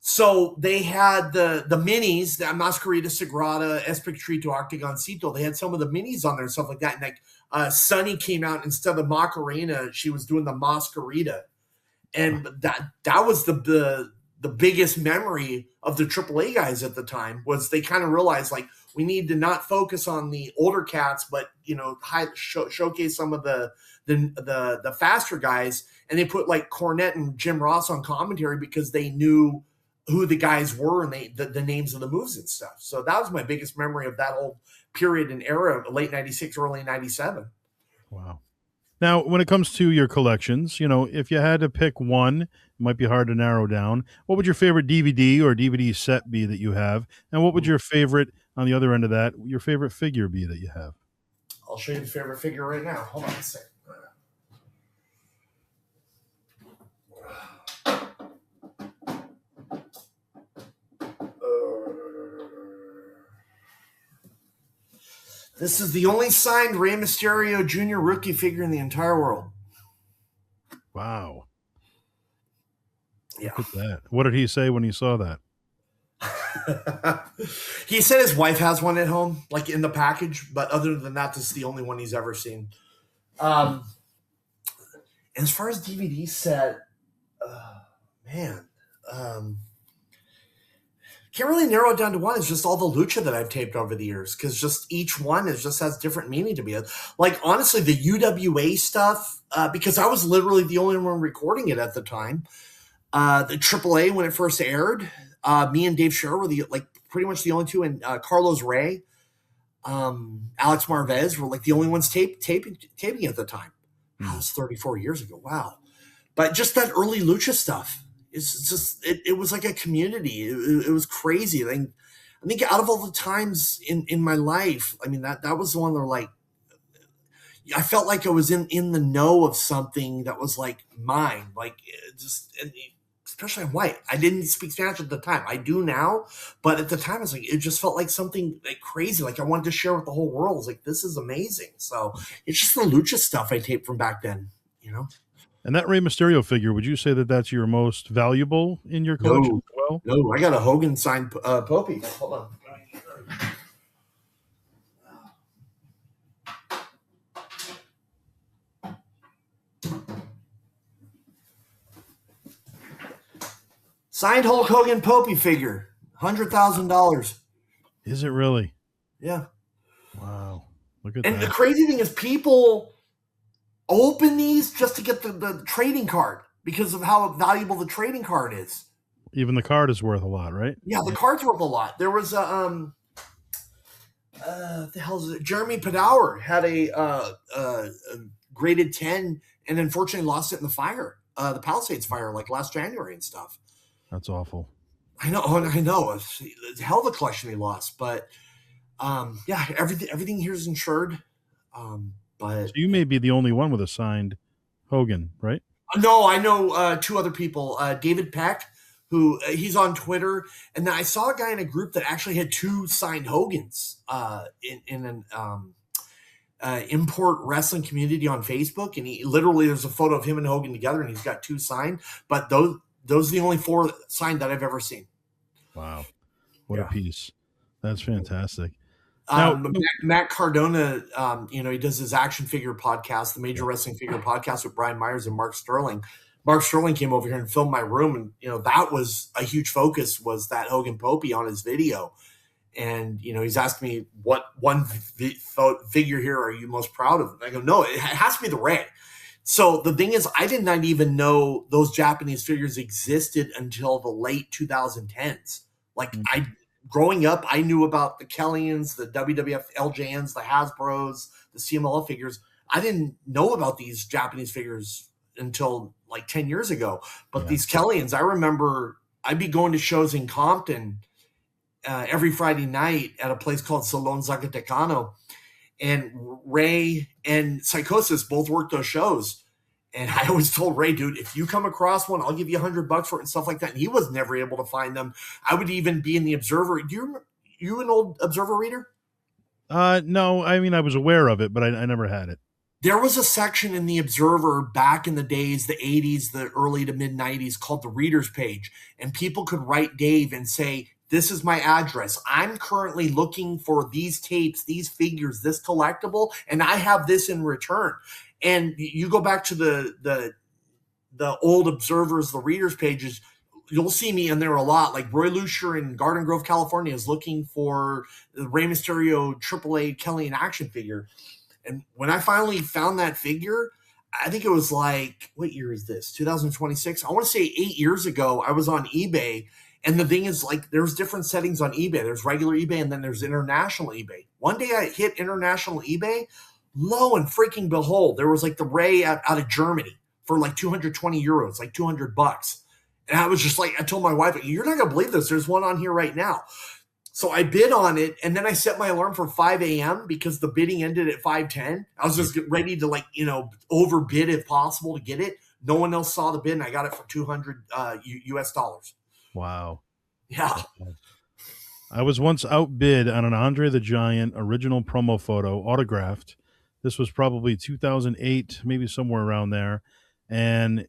Speaker 2: So they had the minis, the Masquerita Sagrada, Espectrito, Octagoncito. They had some of the minis on there and stuff like that. And like Sunny came out instead of Macarena, she was doing the Masquerita, and that was the biggest memory of the AAA guys at the time was they kind of realized like we need to not focus on the older cats, but showcase some of the faster guys. And they put like Cornette and Jim Ross on commentary because they knew who the guys were and the names of the moves and stuff. So that was my biggest memory of that whole period and era, late 96, early 97.
Speaker 1: Wow. Now, when it comes to your collections, if you had to pick one, it might be hard to narrow down. What would your favorite DVD or DVD set be that you have? And what would your favorite, on the other end of that, your favorite figure be that you have?
Speaker 2: I'll show you the favorite figure right now. Hold on a second. This is the only signed Rey Mysterio Jr. rookie figure in the entire world.
Speaker 1: Wow.
Speaker 2: Yeah.
Speaker 1: Look at that. What did he say when he saw that?
Speaker 2: He said his wife has one at home, like in the package, but other than that, this is the only one he's ever seen. As far as DVD set, can't really narrow it down to one. It's just all the lucha that I've taped over the years because just each one has different meaning to me. Like, honestly, the UWA stuff, because I was literally the only one recording it at the time. The AAA, when it first aired, me and Dave Scherer were pretty much the only two, and Carlos Ray, Alex Marvez were like the only ones taping at the time. That was 34 years ago. Wow. But just that early lucha stuff. It's just it was like a community. It was crazy. I think out of all the times in my life, I mean that was the one where like I felt like I was in the know of something that was like mine. Like especially I'm white. I didn't speak Spanish at the time. I do now, but at the time I was like it just felt like something like crazy. Like I wanted to share with the whole world. I was like this is amazing. So it's just the lucha stuff I taped from back then.
Speaker 1: And that Rey Mysterio figure, would you say that that's your most valuable in your collection as well?
Speaker 2: No, I got a Hogan signed Popey. Hold on. Signed Hulk Hogan Popey figure, $100,000.
Speaker 1: Is it really?
Speaker 2: Yeah.
Speaker 1: Wow. Look at
Speaker 2: that.
Speaker 1: And
Speaker 2: the crazy thing is people open these just to get the trading card because of how valuable the trading card is.
Speaker 1: Even the card is worth a lot, right?
Speaker 2: Yeah, the card's worth a lot. There was a the hell is it? Jeremy Padour had a graded 10 and unfortunately lost it in the fire, the Palisades fire, like last January and stuff.
Speaker 1: That's awful.
Speaker 2: I know. It's a hell of a collection he lost, but yeah, everything here is insured. But
Speaker 1: so you may be the only one with a signed Hogan, right?
Speaker 2: No, I know two other people. David Peck, who he's on Twitter, and then I saw a guy in a group that actually had two signed Hogans in an import wrestling community on Facebook, and he literally there's a photo of him and Hogan together, and he's got two signed. But those are the only four signed that I've ever seen.
Speaker 1: Wow, what a piece! That's fantastic.
Speaker 2: Matt Cardona, he does his action figure podcast, the Major Wrestling Figure podcast with Brian Myers and Mark Sterling. Mark Sterling came over here and filmed my room, and that was a huge focus was that Hogan Popey on his video. And he's asking me, what one figure here are you most proud of? And I go, no, it has to be the Ray. So the thing is, I did not even know those Japanese figures existed until the late 2010s. Like,
Speaker 1: Mm.
Speaker 2: growing up, I knew about the Kellyans, the WWF LJNs, the Hasbros, the CMLF figures. I didn't know about these Japanese figures until like 10 years ago. But
Speaker 1: Yeah.
Speaker 2: these Kellyans, I remember I'd be going to shows in Compton every Friday night at a place called Salon Zacatecano. And Ray and Psychosis both worked those shows. And I always told Ray, dude, if you come across one, I'll give you $100 for it and stuff like that. And he was never able to find them. I would even be in the Observer. Do you remember, you an old Observer reader?
Speaker 1: No, I mean, I was aware of it, but I never had it.
Speaker 2: There was a section in the Observer back in the days, the 80s, the early to mid 90s, called the Reader's Page. And people could write Dave and say, this is my address. I'm currently looking for these tapes, these figures, this collectible, and I have this in return. And you go back to the old Observers, the Reader's Pages, you'll see me in there a lot. Like Roy Lucier in Garden Grove, California is looking for the Rey Mysterio AAA Kelly in action figure. And when I finally found that figure, I think it was like, what year is this? 2026. I want to say 8 years ago, I was on eBay. And the thing is, like, there's different settings on eBay. There's regular eBay and then there's international eBay. One day I hit international eBay. Lo and freaking behold, there was like the Ray out of Germany for like 220 euros, like $200. And I was just like, I told my wife, you're not going to believe this. There's one on here right now. So I bid on it, and then I set my alarm for 5 a.m. because the bidding ended at 5:10. I was just ready to, like, overbid if possible to get it. No one else saw the bid, and I got it for 200 US dollars.
Speaker 1: Wow.
Speaker 2: Yeah.
Speaker 1: I was once outbid on an Andre the Giant original promo photo, autographed. This was probably 2008, maybe somewhere around there. And,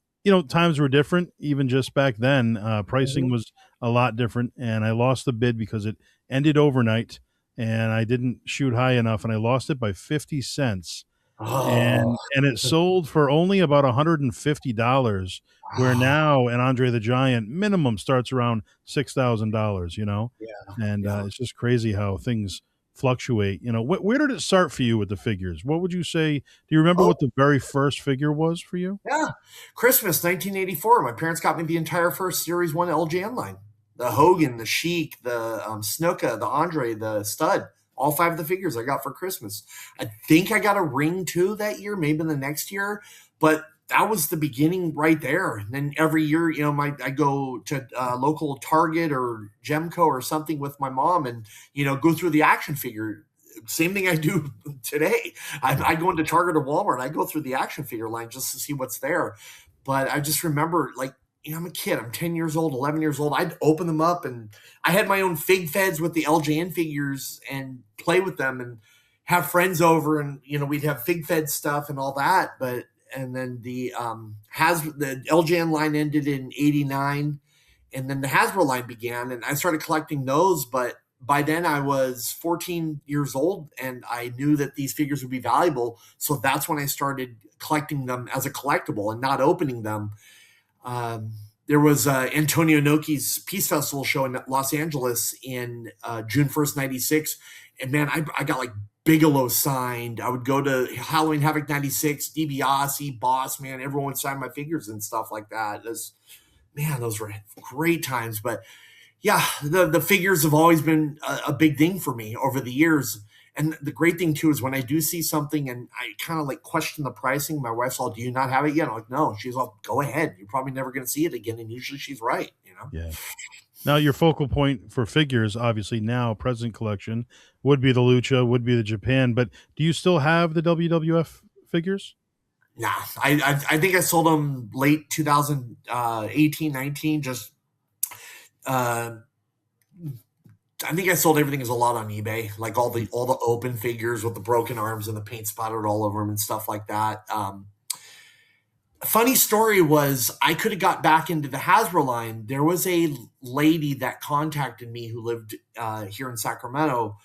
Speaker 1: times were different, even just back then. Pricing was a lot different. And I lost the bid because it ended overnight and I didn't shoot high enough. And I lost it by 50 cents.
Speaker 2: Oh.
Speaker 1: And it sold for only about $150, where now an Andre the Giant minimum starts around $6,000,
Speaker 2: Yeah.
Speaker 1: and
Speaker 2: Yeah.
Speaker 1: it's just crazy how things fluctuate. Where did it start for you with the figures? What would you say? Do you remember
Speaker 2: Oh,
Speaker 1: what the very first figure was for you?
Speaker 2: yeah. Christmas 1984. My parents got me the entire first Series 1 LJN line. The Hogan, the Sheik, the Snuka, the Andre, the Stud. All 5 of the figures I got for Christmas. I think I got a ring too that year, maybe the next year, but that was the beginning right there. And then every year, I go to local Target or Gemco or something with my mom and, go through the action figure. Same thing I do today. I go into Target or Walmart and I go through the action figure line just to see what's there. But I just remember, like, I'm a kid. I'm 10 years old, 11 years old. I'd open them up and I had my own fig feds with the LJN figures and play with them and have friends over and, we'd have fig fed stuff and all that. And then the LJN line ended in 89 and then the Hasbro line began and I started collecting those. But by then I was 14 years old and I knew that these figures would be valuable. So that's when I started collecting them as a collectible and not opening them. There was Antonio Inoki's Peace Festival show in Los Angeles in June 1st, 96. And man, I got like Bigelow signed. I would go to Halloween Havoc 96, DiBiase, Boss, man, everyone would sign my figures and stuff like that. Those were great times. But yeah, the figures have always been a big thing for me over the years. And the great thing too is when I do see something and I kind of like question the pricing, my wife's all, "Do you not have it yet?" I'm like, "No." She's all, "Go ahead. You're probably never going to see it again." And usually she's right.
Speaker 1: Yeah. Now, your focal point for figures, obviously now present collection, would be the Lucha, would be the Japan. But do you still have the WWF figures?
Speaker 2: Nah, I think I sold them late 2018, 19. Just I think I sold everything as a lot on eBay, like all the open figures with the broken arms and the paint spotted all over them and stuff like that. Funny story was I could have got back into the Hasbro line. There was a lady that contacted me who lived here in Sacramento,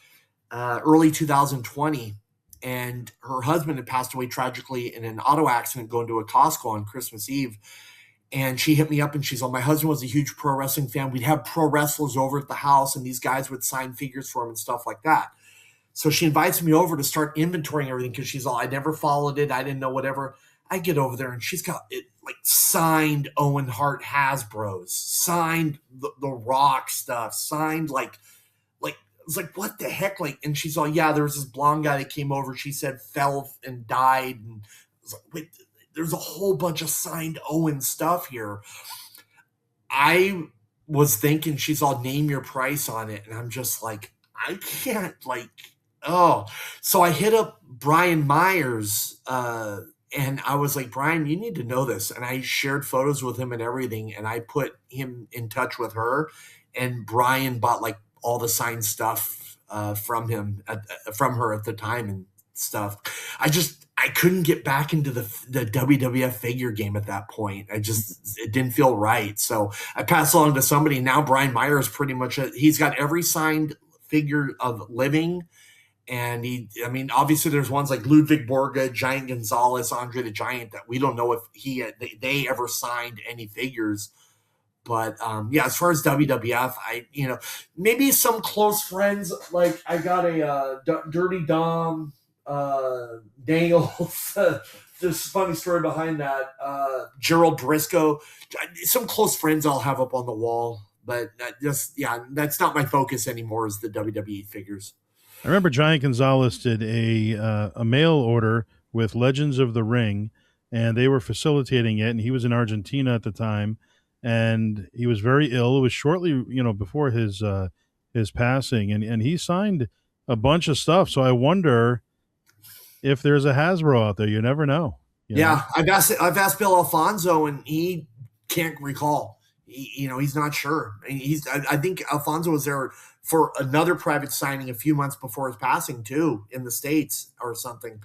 Speaker 2: early 2020, and her husband had passed away tragically in an auto accident going to a Costco on Christmas Eve. And she hit me up and she's like, my husband was a huge pro wrestling fan. We'd have pro wrestlers over at the house and these guys would sign figures for him and stuff like that. So she invites me over to start inventorying everything because she's all, I never followed it. I didn't know whatever. I get over there and she's got it like signed Owen Hart Hasbro's, signed the Rock stuff, signed like it's like what the heck, like, and she's all, yeah, there was this blonde guy that came over, she said fell and died, and I was like, wait, there's a whole bunch of signed Owen stuff here. I was thinking she's all, name your price on it, and I'm just like, I can't, like, oh. So I hit up Brian Myers, and I was like, Brian, you need to know this. And I shared photos with him and everything, and I put him in touch with her, and Brian bought like all the signed stuff from him from her at the time and stuff. I couldn't get back into the WWF figure game at that point. It didn't feel right. So I passed along to somebody. Now Brian Myers pretty much, he's got every signed figure of living. And obviously there's ones like Ludwig Borga, Giant Gonzalez, Andre the Giant that we don't know if they ever signed any figures. But yeah, as far as WWF, maybe some close friends. Like I got a Dirty Dom, Daniels. There's a funny story behind that. Gerald Briscoe, some close friends I'll have up on the wall. But that's not my focus anymore. Is the WWE figures.
Speaker 1: I remember Giant Gonzalez did a mail order with Legends of the Ring, and they were facilitating it. And he was in Argentina at the time, and he was very ill. It was shortly, before his passing, and he signed a bunch of stuff. So I wonder if there's a Hasbro out there. You never know.
Speaker 2: Yeah, I've asked Bill Alfonso, and he can't recall. He's not sure. I think Alfonso was there for another private signing a few months before his passing too, in the States or something.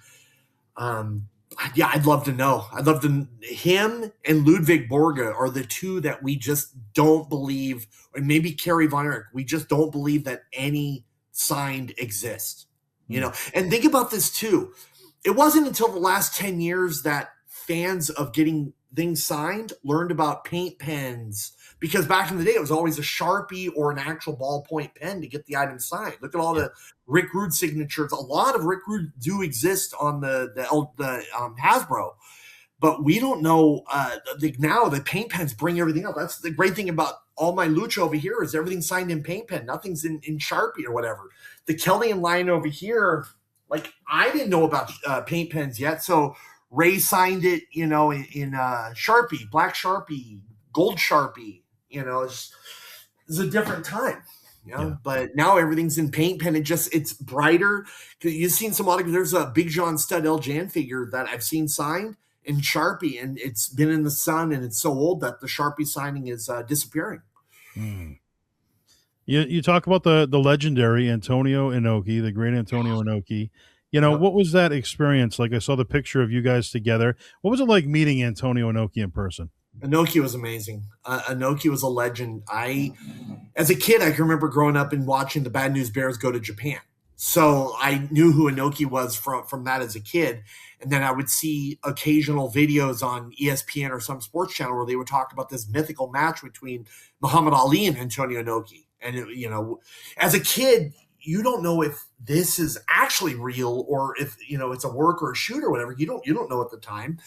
Speaker 2: Yeah, I'd love to know. Him and Ludwig Borga are the two that we just don't believe, and maybe Kerry Von Erich, we just don't believe that any signed exist. And think about this too. It wasn't until the last 10 years that fans of getting things signed learned about paint pens, because back in the day it was always a Sharpie or an actual ballpoint pen to get the item signed. Look at all the Rick Rude signatures. A lot of Rick Rude do exist on the Hasbro, but we don't know. Now the paint pens bring everything up. That's the great thing about all my Lucha over here is everything's signed in paint pen. Nothing's in Sharpie or whatever. The Kellyan line over here, like I didn't know about paint pens yet, so Ray signed it, in Sharpie, black Sharpie, gold Sharpie. It's a different time. But now everything's in paint pen. It's brighter. You've seen some there's a Big John Stud El Jan figure that I've seen signed in Sharpie, and it's been in the sun, and it's so old that the Sharpie signing is disappearing.
Speaker 1: You talk about the legendary Antonio Inoki, the great Antonio Inoki. What was that experience like? I saw the picture of you guys together. What was it like meeting Antonio Inoki in person?
Speaker 2: Inoki was amazing. Inoki was a legend. As a kid, I can remember growing up and watching the Bad News Bears go to Japan. So I knew who Inoki was from that as a kid. And then I would see occasional videos on ESPN or some sports channel where they would talk about this mythical match between Muhammad Ali and Antonio Inoki. And, as a kid, you don't know if this is actually real or if, it's a work or a shoot or whatever. You don't know at the time.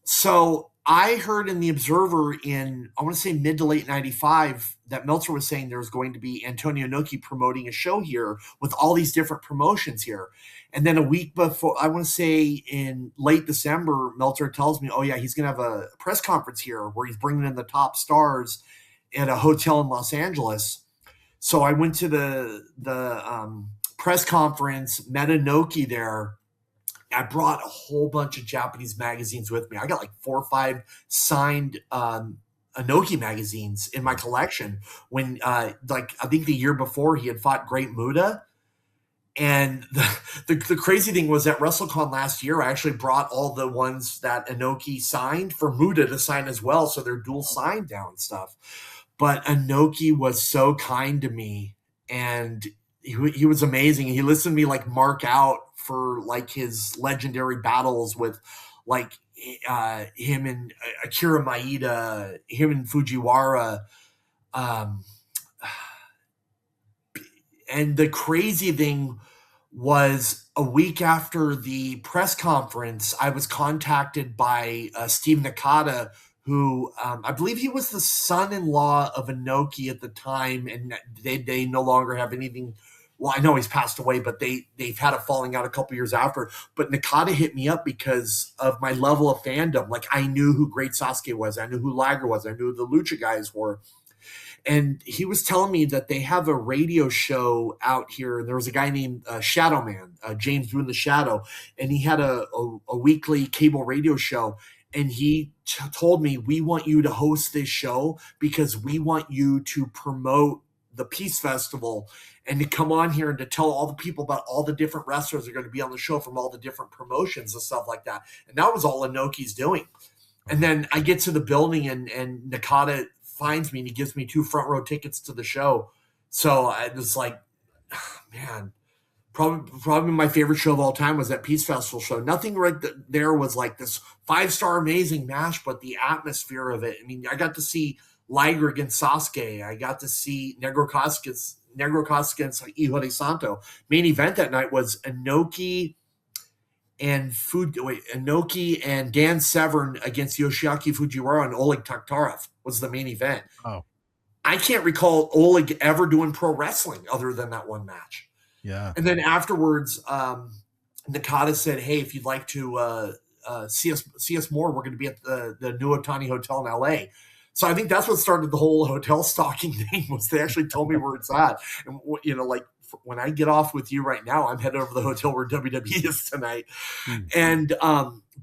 Speaker 2: So I heard in the Observer in, I want to say mid to late 95, that Meltzer was saying there was going to be Antonio Inoki promoting a show here with all these different promotions here. And then a week before, I want to say in late December, Meltzer tells me, oh yeah, he's going to have a press conference here where he's bringing in the top stars at a hotel in Los Angeles. So I went to the press conference, met Inoki there. I brought a whole bunch of Japanese magazines with me. I got like 4 or 5 signed Inoki magazines in my collection when, I think the year before he had fought Great Muta. And the crazy thing was at WrestleCon last year, I actually brought all the ones that Inoki signed for Muta to sign as well. So they're dual signed now and stuff. But Inoki was so kind to me, and he was amazing. He listened to me mark out for his legendary battles with like him and Akira Maeda, him and Fujiwara. Um, and the crazy thing was a week after the press conference, I was contacted by Steve Nakata, who I believe he was the son-in-law of Inoki at the time, and they no longer have anything. Well, I know he's passed away, but they've had a falling out a couple years after. But Nakata hit me up because of my level of fandom. Like, I knew who Great Sasuke was, I knew who Liger was, I knew who the Lucha guys were, and he was telling me that they have a radio show out here. And there was a guy named Shadow Man, James Boone the Shadow, and he had a weekly cable radio show. And he told me, we want you to host this show because we want you to promote the Peace Festival and to come on here and to tell all the people about all the different wrestlers that are going to be on the show from all the different promotions and stuff like that. And that was all Inoki's doing. And then I get to the building, and Nakata finds me and he gives me 2 front row tickets to the show. So I was like, man, probably my favorite show of all time was that Peace Festival show. Nothing right there was like this 5-star amazing match, but the atmosphere of it. I mean, I got to see Liger against Sasuke. I got to see Negro Casas against Hijo de Santo. Main event that night was Inoki and Dan Severn against Yoshiaki Fujiwara and Oleg Taktarov was the main event.
Speaker 1: Oh,
Speaker 2: I can't recall Oleg ever doing pro wrestling other than that one match.
Speaker 1: yeah.
Speaker 2: And then afterwards, Nakata said, "Hey, if you'd like to see us more, we're going to be at the New Otani Hotel in LA." So I think that's what started the whole hotel stalking thing. Was they actually told me where it's at, and like when I get off with you right now, I'm headed over to the hotel where WWE is tonight. And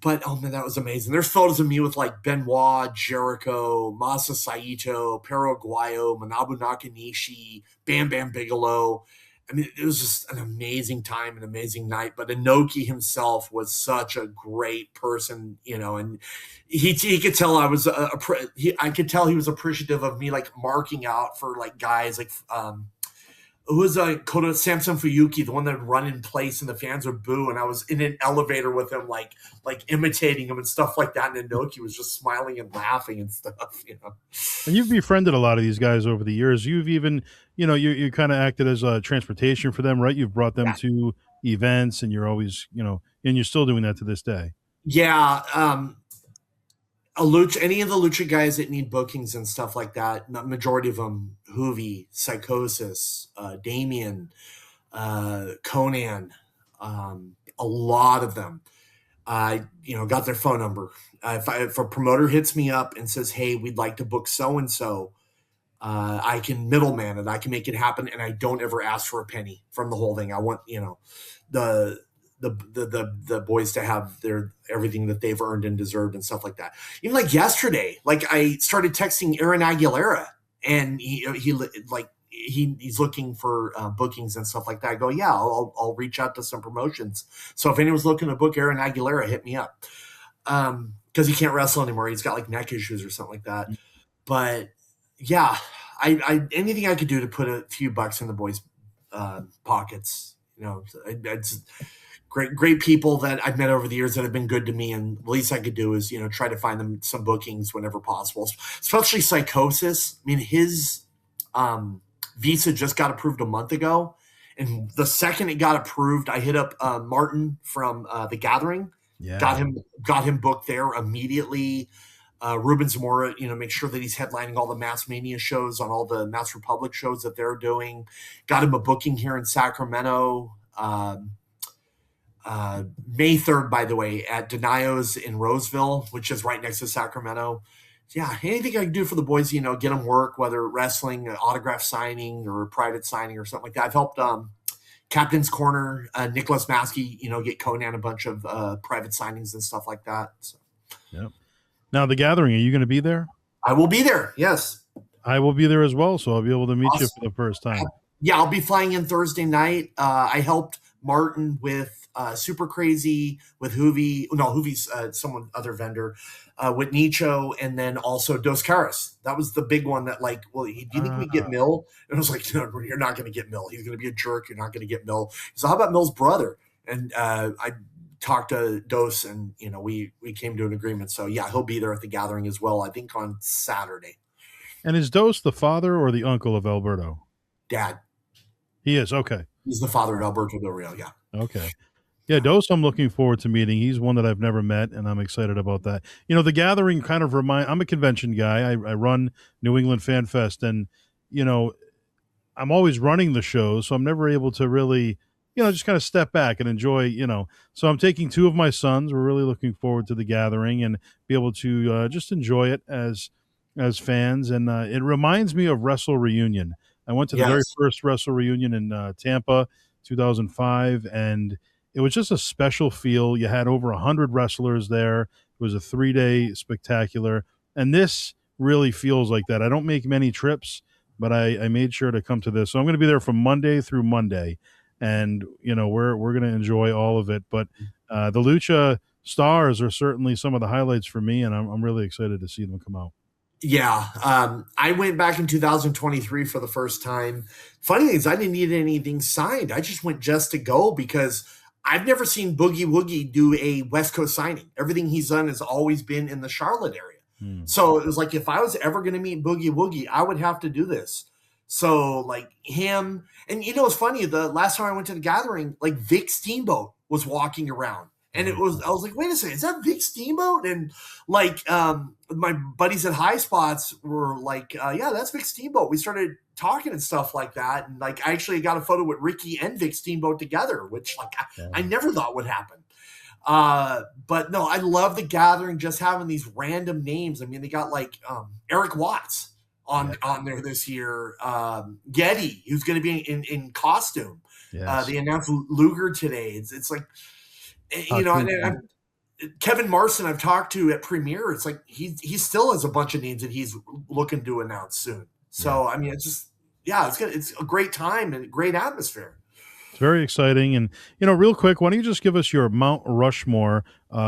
Speaker 2: but oh man, that was amazing. There's photos of me with like Benoit, Jericho, Masa Saito, Perro Aguayo, Manabu Nakanishi, Bam Bam Bigelow. I mean, it was just an amazing time, an amazing night. But Inoki himself was such a great person, and he could tell I was I could tell he was appreciative of me, like marking out for like guys like who was Kodo Samson Fuyuki, the one that would run in place and the fans would boo, and I was in an elevator with him, like imitating him and stuff like that. And Inoki was just smiling and laughing and stuff.
Speaker 1: And you've befriended a lot of these guys over the years. You've even, you kind of acted as a transportation for them, right? You've brought them to events, and you're always, and you're still doing that to this day.
Speaker 2: Yeah. Any of the Lucha guys that need bookings and stuff like that, majority of them, Hoovy, Psychosis, Damien, Conan, a lot of them, got their phone number. If a promoter hits me up and says, "Hey, we'd like to book so-and-so," I can middleman it. I can make it happen, and I don't ever ask for a penny from the whole thing. I want, the boys to have their everything that they've earned and deserved and stuff like that. Even like yesterday, like I started texting Aaron Aguilera, and he's looking for bookings and stuff like that. I go, yeah, I'll reach out to some promotions. So if anyone's looking to book Aaron Aguilera, hit me up. Because he can't wrestle anymore. He's got like neck issues or something like that. But yeah, I anything I could do to put a few bucks in the boys' pockets. It's great people that I've met over the years that have been good to me, and the least I could do is try to find them some bookings whenever possible. Especially Psychosis. I mean, his visa just got approved a month ago, and the second it got approved, I hit up Martin from The Gathering.
Speaker 1: Yeah.
Speaker 2: Got him booked there immediately. Ruben Zamora, make sure that he's headlining all the Mass Mania shows on all the Mass Republic shows that they're doing. Got him a booking here in Sacramento. May 3rd, by the way, at Denio's in Roseville, which is right next to Sacramento. Yeah, anything I can do for the boys, get them work, whether wrestling, autograph signing, or private signing or something like that. I've helped Captain's Corner, Nicholas Maskey, get Conan a bunch of private signings and stuff like that. So.
Speaker 1: Yep. Now, The Gathering, are you going to be there?
Speaker 2: I will be there, yes.
Speaker 1: I will be there as well, so I'll be able to meet you for the first time.
Speaker 2: Yeah, I'll be flying in Thursday night. I helped Martin with Super Crazy, with Hoovy. No, Hoovy's someone other vendor, with Nicho, and then also Dos Caras. That was the big one that, like, well, do you think we get Mill? And I was like, no, you're not going to get Mill. He's going to be a jerk. You're not going to get Mill. So how about Mill's brother? And I talked to Dose, and we came to an agreement. So yeah, he'll be there at the gathering as well. I think on Saturday.
Speaker 1: And is Dose the father or the uncle of Alberto?
Speaker 2: Dad,
Speaker 1: He is. Okay.
Speaker 2: he's the father of Alberto Del Rio. Yeah.
Speaker 1: Okay. Yeah, Dose I'm looking forward to meeting. He's one that I've never met, and I'm excited about that. The gathering kind of I'm a convention guy. I run New England Fan Fest, and, you know, I'm always running the shows, so I'm never able to really, just kind of step back and enjoy. So I'm taking two of my sons. We're really looking forward to the gathering and be able to just enjoy it as fans. And it reminds me of Wrestle Reunion. I went to the very
Speaker 2: Yes.
Speaker 1: first Wrestle Reunion in Tampa, 2005, and it was just a special feel. You had over 100 wrestlers there. It was a 3-day spectacular, and this really feels like that. I don't make many trips, but I made sure to come to this. So I'm going to be there from Monday through Monday, and we're going to enjoy all of it. But the Lucha Stars are certainly some of the highlights for me, and I'm really excited to see them come out.
Speaker 2: Yeah. I went back in 2023 for the first time. Funny thing is, I didn't need anything signed. I just went just to go because I've never seen Boogie Woogie do a West Coast signing. Everything he's done has always been in the Charlotte area. So it was like, if I was ever going to meet Boogie Woogie, I would have to do this. So like him, and it's funny, the last time I went to the gathering, like Vic Steamboat was walking around. And I was like, wait a second, is that Vic Steamboat? And like my buddies at High Spots were like, yeah, that's Vic Steamboat. We started talking and stuff like that. And like, I actually got a photo with Ricky and Vic Steamboat together, which like I never thought would happen. But no, I love the gathering, just having these random names. I mean, they got like Eric Watts on there this year. Getty, who's going to be in costume.
Speaker 1: Yes.
Speaker 2: They announced Luger today. It's like, and Kevin Marson I've talked to at Premiere. It's like he still has a bunch of names that he's looking to announce soon. So I mean, it's a great time and a great atmosphere.
Speaker 1: It's very exciting. And, real quick, why don't you just give us your Mount Rushmore,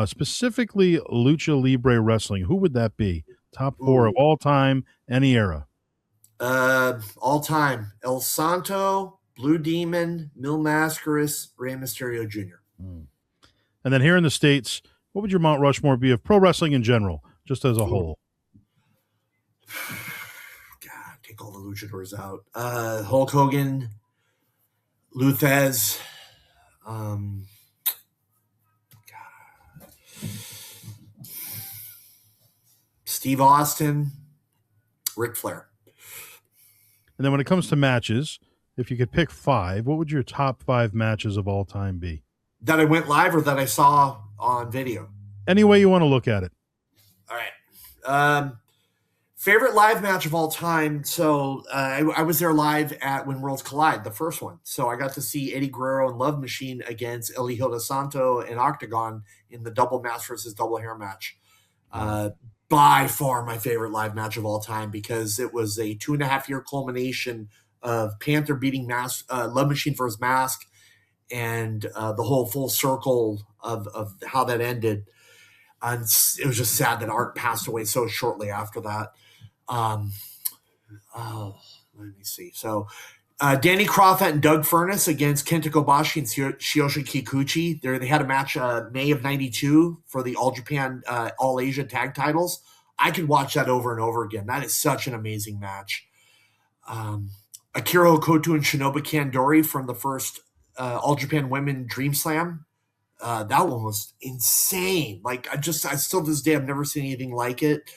Speaker 1: specifically Lucha Libre wrestling? Who would that be? Top 4 of all time, any era.
Speaker 2: All time: El Santo, Blue Demon, Mil Mascaras, Rey Mysterio Jr.
Speaker 1: And then here in the States, what would your Mount Rushmore be of pro wrestling in general, just as a whole?
Speaker 2: God, take all the luchadors out. Hulk Hogan, Luthez, Steve Austin, Ric Flair.
Speaker 1: And then when it comes to matches, if you could pick 5, what would your top 5 matches of all time be?
Speaker 2: That I went live or that I saw on video?
Speaker 1: Any way you want to look at it.
Speaker 2: All right. Favorite live match of all time. So I was there live at When Worlds Collide, the first one. So I got to see Eddie Guerrero and Love Machine against El Hijo de Santo and Octagon in the double mask versus double hair match. By far my favorite live match of all time, because it was a 2.5-year culmination of Panther beating Love Machine for his mask, and the whole full circle of how that ended. And it was just sad that Art passed away so shortly after that. Let me see. So Danny Crawford and Doug Furness against Kenta Kobashi and Shiyoshi Kikuchi. They had a match May of 92 for the All Japan, All Asia tag titles. I could watch that over and over again. That is such an amazing match. Akira Hokuto and Shinobu Kandori from the first All Japan Women Dream Slam. That one was insane. Like I still to this day, I've never seen anything like it.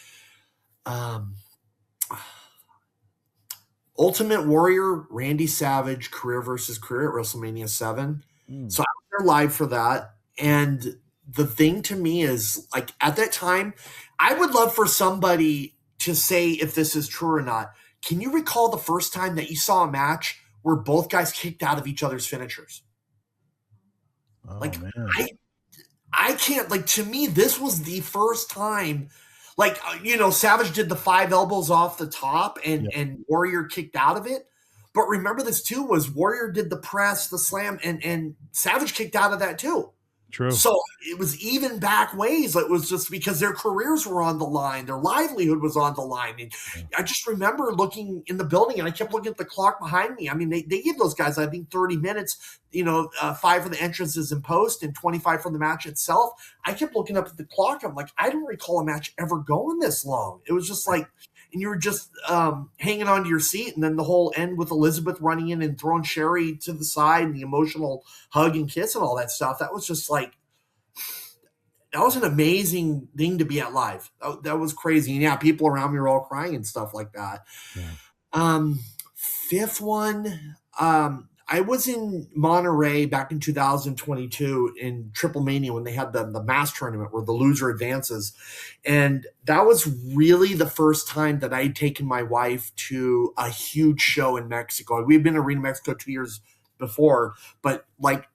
Speaker 2: Ultimate Warrior, Randy Savage, career versus career at WrestleMania 7. So I was there live for that. And the thing to me is, like, at that time, I would love for somebody to say if this is true or not. Can you recall the first time that you saw a match where both guys kicked out of each other's finishers? I can't, like, to me, this was the first time. Like, Savage did the 5 elbows off the top and Warrior kicked out of it. But remember this too, was Warrior did the press, the slam, and Savage kicked out of that too.
Speaker 1: True.
Speaker 2: So it was even back ways. It was just because their careers were on the line, their livelihood was on the line. And
Speaker 1: Yeah.
Speaker 2: I just remember looking in the building, and I kept looking at the clock behind me. I mean, they give those guys, I think, 30 minutes, 5 for the entrances and post and 25 for the match itself. I kept looking up at the clock. I'm like, I don't recall a match ever going this long. It was just like, and you were just hanging on to your seat. And then the whole end with Elizabeth running in and throwing Sherry to the side and the emotional hug and kiss and all that stuff. That was just like, that was an amazing thing to be at live. That was crazy. And yeah, people around me were all crying and stuff like that.
Speaker 1: Yeah.
Speaker 2: Fifth one, I was in Monterey back in 2022 in Triple Mania when they had the mass tournament where the loser advances. And that was really the first time that I'd taken my wife to a huge show in Mexico. We'd been to Arena Mexico 2 years before, but like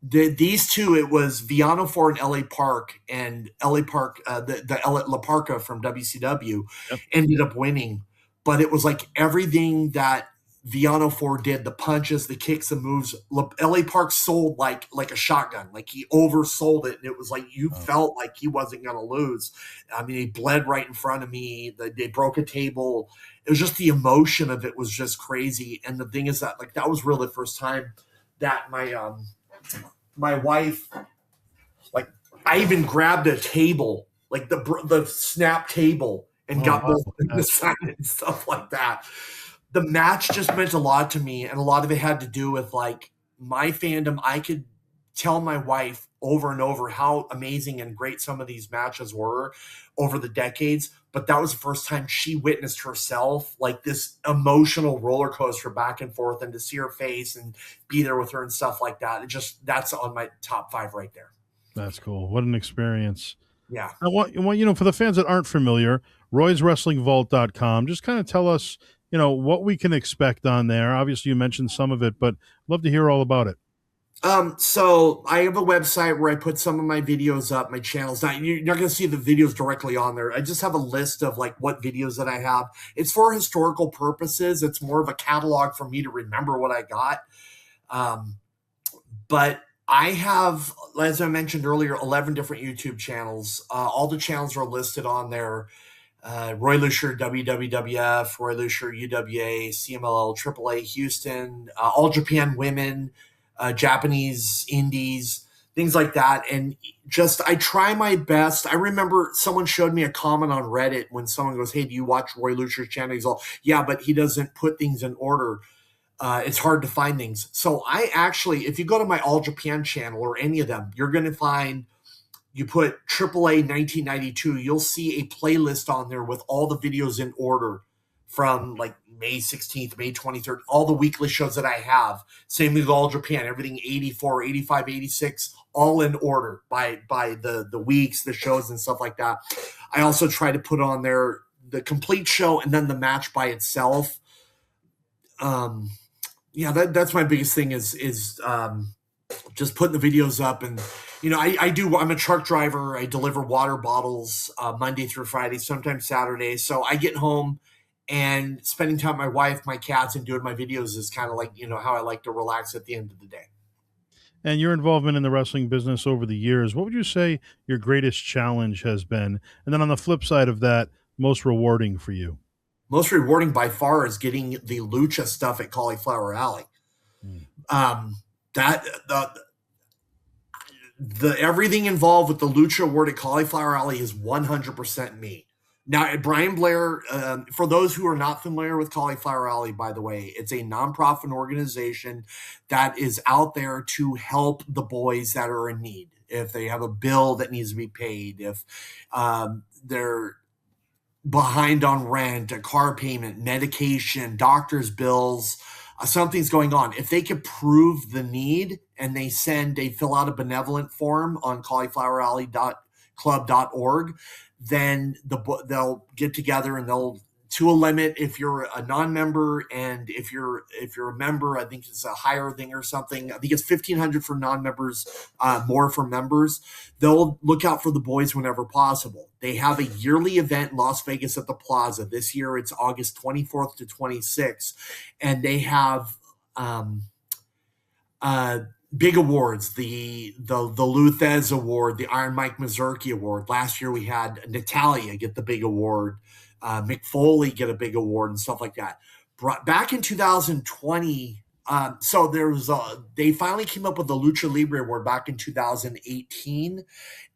Speaker 2: these two, it was Viano 4 and LA Park, and LA Park, the La Parca from WCW
Speaker 1: Yep.
Speaker 2: ended up winning. But it was like everything that Viano 4 did, the punches, the kicks, the moves, LA Park sold like a shotgun. Like he oversold it. And it was like you felt like he wasn't going to lose. I mean, he bled right in front of me. They broke a table. It was just the emotion of it was just crazy. And the thing is that like that was really the first time that my wife, like I even grabbed a table, like the snap table, and got both the sign and stuff like that. The match just meant a lot to me, and a lot of it had to do with like my fandom. I could tell my wife over and over how amazing and great some of these matches were over the decades, but that was the first time she witnessed herself like this emotional roller coaster back and forth, and to see her face and be there with her and stuff like that. That's on my top 5 right there.
Speaker 1: That's cool. What an experience.
Speaker 2: Yeah.
Speaker 1: I want for the fans that aren't familiar, royswrestlingvault.com, just kind of tell us, what we can expect on there. Obviously, you mentioned some of it, but I'd love to hear all about it.
Speaker 2: So I have a website where I put some of my videos up, my channels. Now, you're not going to see the videos directly on there. I just have a list of like what videos that I have. It's for historical purposes. It's more of a catalog for me to remember what I got. But I have, as I mentioned earlier, 11 different YouTube channels. All the channels are listed on there. Roy Lucier, WWF, Roy Lucier, UWA, CMLL, AAA, Houston, All Japan Women, Japanese Indies, things like that. And just, I try my best. I remember someone showed me a comment on Reddit when someone goes, hey, do you watch Roy Lucier's channel? He's all, yeah, but he doesn't put things in order. It's hard to find things. So I actually, if you go to my All Japan channel or any of them, you're going to find, you put AAA 1992, you'll see a playlist on there with all the videos in order from like May 16th, May 23rd, all the weekly shows that I have. Same with All Japan, everything 84, 85, 86, all in order by the weeks, the shows and stuff like that. I also try to put on there the complete show and then the match by itself. Yeah, that's my biggest thing is just putting the videos up. And I'm a truck driver. I deliver water bottles Monday through Friday, sometimes Saturday. So I get home and spending time with my wife, my cats, and doing my videos is kind of like, how I like to relax at the end of the day.
Speaker 1: And your involvement in the wrestling business over the years, what would you say your greatest challenge has been? And then on the flip side of that, most rewarding for you?
Speaker 2: Most rewarding by far is getting the lucha stuff at Cauliflower Alley. The everything involved with the lucha award at Cauliflower Alley is 100% me. Now, at Brian Blair, for those who are not familiar with Cauliflower Alley, by the way, it's a nonprofit organization that is out there to help the boys that are in need. If they have a bill that needs to be paid, if they're behind on rent, a car payment, medication, doctor's bills, something's going on. If they could prove the need and they fill out a benevolent form on caulifloweralley.club.org, then they'll get together and they'll, to a limit, if you're a non-member, and if you're a member, I think it's a higher thing or something. I think it's $1,500 for non-members, more for members. They'll look out for the boys whenever possible. They have a yearly event in Las Vegas at the Plaza. This year it's August 24th to 26th, and they have big awards, the Luthez Award, the Iron Mike Mazurki Award. Last year we had Natalia get the big award, Mick Foley get a big award, and stuff like that. Back in 2020, so there was they finally came up with the Lucha Libre Award back in 2018,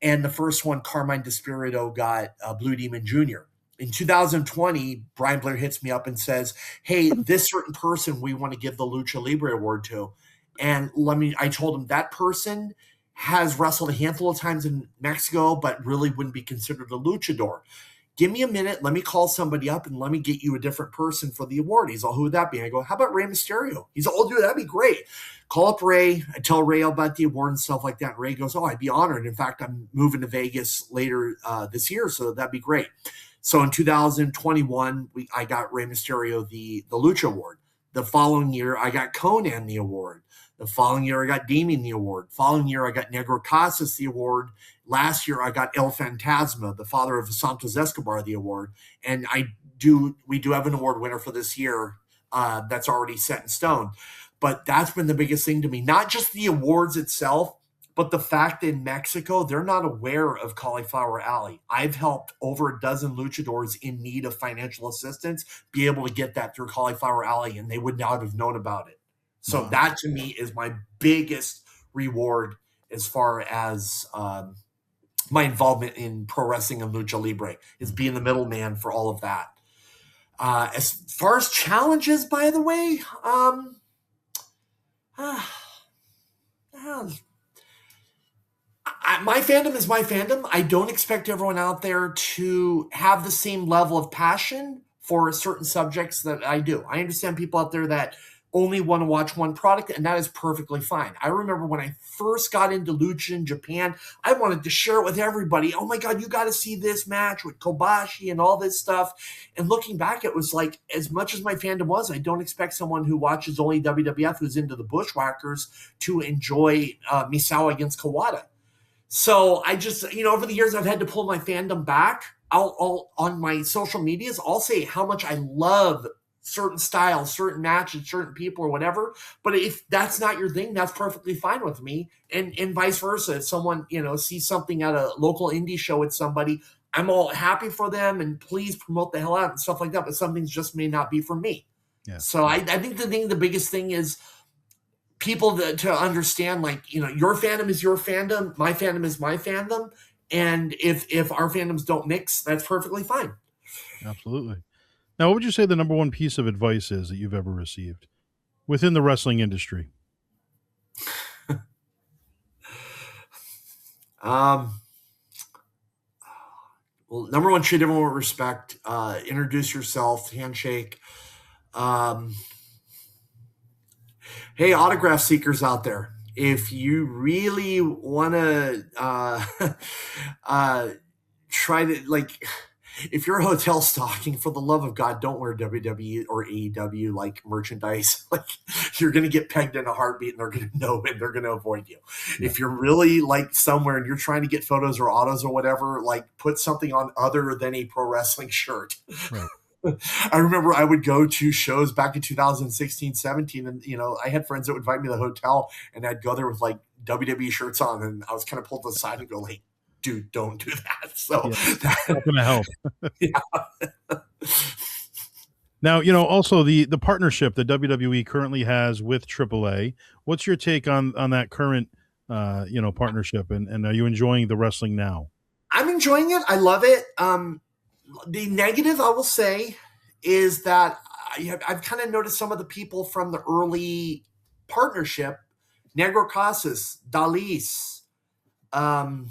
Speaker 2: and the first one, Carmine Despirito, got Blue Demon Jr. In 2020, Brian Blair hits me up and says, "Hey, this certain person we want to give the Lucha Libre Award to." And I told him that person has wrestled a handful of times in Mexico, but really wouldn't be considered a luchador. Give me a minute. Let me call somebody up and let me get you a different person for the award. He's all, who would that be? I go, how about Rey Mysterio? He's all, oh, dude, that'd be great. Call up Ray. I tell Ray about the award and stuff like that. And Ray goes, oh, I'd be honored. In fact, I'm moving to Vegas later this year, so that'd be great. So in 2021, I got Rey Mysterio the Lucha Award. The following year, I got Conan the award. The following year, I got Damien the award. Following year, I got Negro Casas the award. Last year, I got El Fantasma, the father of Santos Escobar, the award. And we do have an award winner for this year that's already set in stone. But that's been the biggest thing to me. Not just the awards itself, but the fact that in Mexico, they're not aware of Cauliflower Alley. I've helped over a dozen luchadors in need of financial assistance be able to get that through Cauliflower Alley, and they would not have known about it. So that to me is my biggest reward as far as my involvement in pro wrestling and lucha libre, is being the middleman for all of that. As far as challenges, by the way, my fandom is my fandom. I don't expect everyone out there to have the same level of passion for certain subjects that I do. I understand people out there that only want to watch one product, and that is perfectly fine. I remember when I first got into Lucha in Japan, I wanted to share it with everybody. Oh my God, you got to see this match with Kobashi and all this stuff. And looking back, it was like, as much as my fandom was, I don't expect someone who watches only WWF, who's into the Bushwhackers, to enjoy Misawa against Kawada. So I just, over the years, I've had to pull my fandom back. I'll on my social medias, I'll say how much I love certain styles, certain matches, certain people, or whatever. But if that's not your thing, that's perfectly fine with me. And vice versa. If someone, sees something at a local indie show with somebody, I'm all happy for them and please promote the hell out and stuff like that. But some things just may not be for me. Yeah. So I think the biggest thing is people to understand, like, your fandom is your fandom, my fandom is my fandom. And if our fandoms don't mix, that's perfectly fine.
Speaker 1: Absolutely. Now, what would you say the number one piece of advice is that you've ever received within the wrestling industry?
Speaker 2: Well, number one, treat everyone with respect. Introduce yourself, handshake. Hey, autograph seekers out there, if you really want to try to, like, if you're hotel stocking, for the love of God, don't wear WWE or AEW like merchandise. Like, you're going to get pegged in a heartbeat, and they're going to know, and they're going to avoid you. Yeah. If you're really like somewhere and you're trying to get photos or autos or whatever, like, put something on other than a pro wrestling shirt. Right. I remember I would go to shows back in 2016, 17, and I had friends that would invite me to the hotel, and I'd go there with like WWE shirts on, and I was kind of pulled to the side and go, like, dude, don't do that. So
Speaker 1: that's not going to help. Yeah. Now, also the partnership that WWE currently has with AAA. What's your take on that current, partnership? And are you enjoying the wrestling now?
Speaker 2: I'm enjoying it. I love it. The negative, I will say, is that I've kind of noticed some of the people from the early partnership, Negro Casas, Dalis, Latin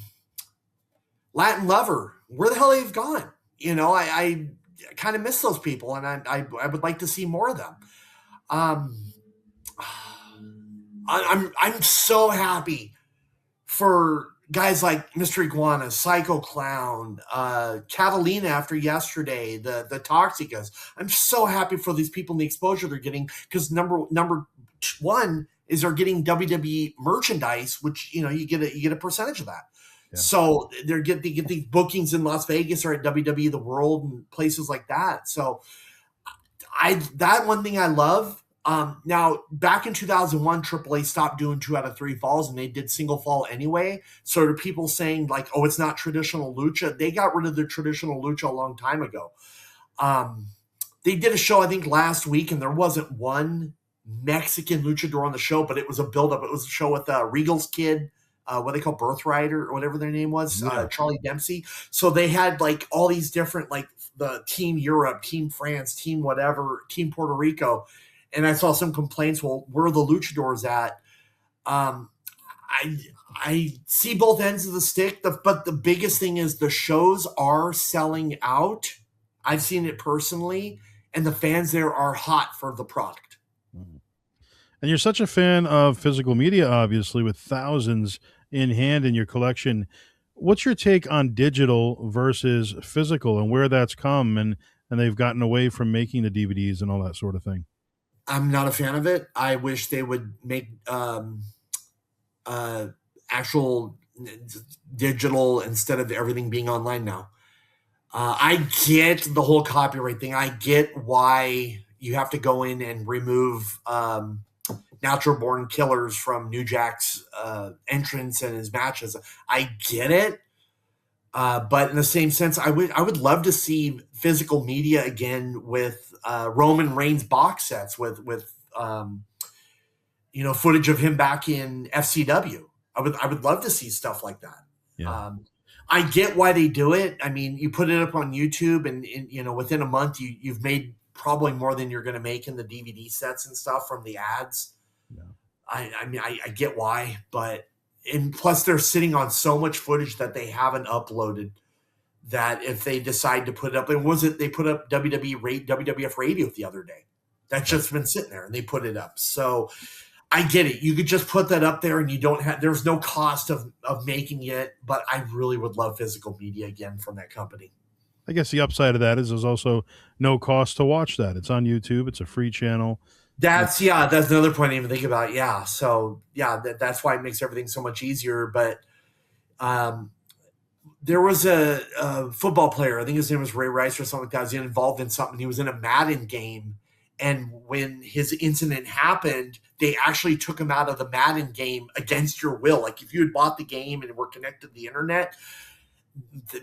Speaker 2: Lover, where the hell they've gone. I kind of miss those people, and I would like to see more of them. I'm so happy for guys like Mr. Iguana, Psycho Clown, Catalina after yesterday, the Toxicas. I'm so happy for these people and the exposure they're getting, because number one is they're getting WWE merchandise, which you get a percentage of that. Yeah. So they get these bookings in Las Vegas or at WWE The World and places like that. So that one thing I love. Now, back in 2001, AAA stopped doing 2 out of 3 falls and they did single fall anyway. So to people saying like, oh, it's not traditional lucha, they got rid of the traditional lucha a long time ago. They did a show, I think, last week, and there wasn't one Mexican luchador on the show, but it was a buildup. It was a show with Regal's kid, what they call Birthright or whatever their name was, Charlie Dempsey. So they had like all these different, like the Team Europe, Team France, Team whatever, Team Puerto Rico. And I saw some complaints, well, where are the luchadors at? I see both ends of the stick, but the biggest thing is the shows are selling out. I've seen it personally, and the fans there are hot for the product.
Speaker 1: And you're such a fan of physical media, obviously, with thousands in hand in your collection. What's your take on digital versus physical and where that's come and they've gotten away from making the DVDs and all that sort of thing?
Speaker 2: I'm not a fan of it. I wish they would make actual digital instead of everything being online now. I get the whole copyright thing. I get why you have to go in and remove natural born killers from New Jack's entrance and his matches. I get it. But in the same sense, I would love to see physical media again with Roman Reigns box sets with footage of him back in FCW. I would love to see stuff like that.
Speaker 1: Yeah.
Speaker 2: I get why they do it. I mean, you put it up on YouTube, and within a month, you've made probably more than you're going to make in the DVD sets and stuff from the ads.
Speaker 1: Yeah.
Speaker 2: I mean, I get why, and plus they're sitting on so much footage that they haven't uploaded. That if they decide to put it up, they put up WWF Radio the other day. That's just been sitting there, and they put it up. So I get it. You could just put that up there and there's no cost of making it, but I really would love physical media again from that company.
Speaker 1: I guess the upside of that is there's also no cost to watch that. It's on YouTube. It's a free channel.
Speaker 2: That's another point I didn't even think about. Yeah. So that's why it makes everything so much easier. But, there was a football player, I think his name was Ray Rice or something like that. He was involved in something. He was in a Madden game. And when his incident happened, they actually took him out of the Madden game against your will. Like if you had bought the game and were connected to the internet,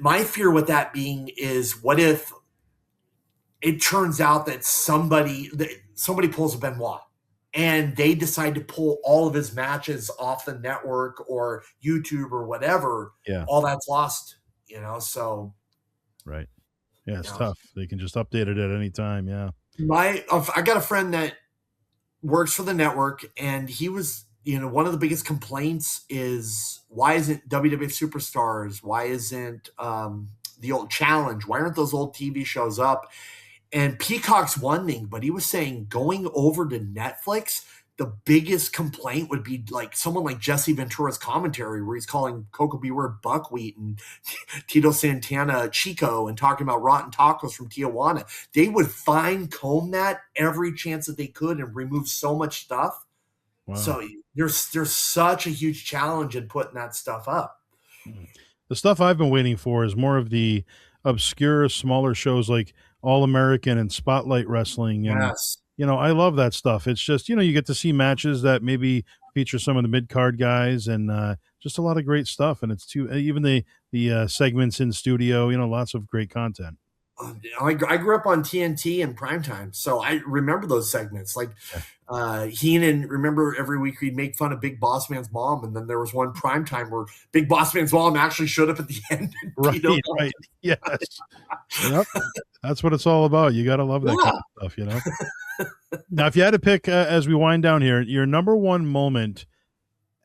Speaker 2: my fear with that being is what if it turns out that somebody pulls a Benoit and they decide to pull all of his matches off the network or YouTube or whatever, all that's lost, so.
Speaker 1: Right. Yeah, it's tough. They can just update it at any time, yeah.
Speaker 2: I got a friend that works for the network, and he was, one of the biggest complaints is why isn't WWF Superstars? Why isn't the old Challenge? Why aren't those old TV shows up? And Peacock's one thing, but he was saying going over to Netflix, the biggest complaint would be like someone like Jesse Ventura's commentary where he's calling Coco Beware buckwheat and Tito Santana Chico and talking about rotten tacos from Tijuana. They would fine comb that every chance that they could and remove so much stuff. Wow. So there's such a huge challenge in putting that stuff up.
Speaker 1: The stuff I've been waiting for is more of the obscure, smaller shows like All American and Spotlight Wrestling. And,
Speaker 2: yes.
Speaker 1: I love that stuff. It's just, you get to see matches that maybe feature some of the mid-card guys and just a lot of great stuff. And it's even the segments in studio, lots of great content.
Speaker 2: I grew up on TNT and primetime, so I remember those segments. Like Heenan, remember every week he'd make fun of Big Boss Man's mom, and then there was one primetime where Big Boss Man's mom actually showed up at the end.
Speaker 1: Right, yes. Yep. That's what it's all about. You got to love that kind of stuff, Now, if you had to pick, as we wind down here, your number one moment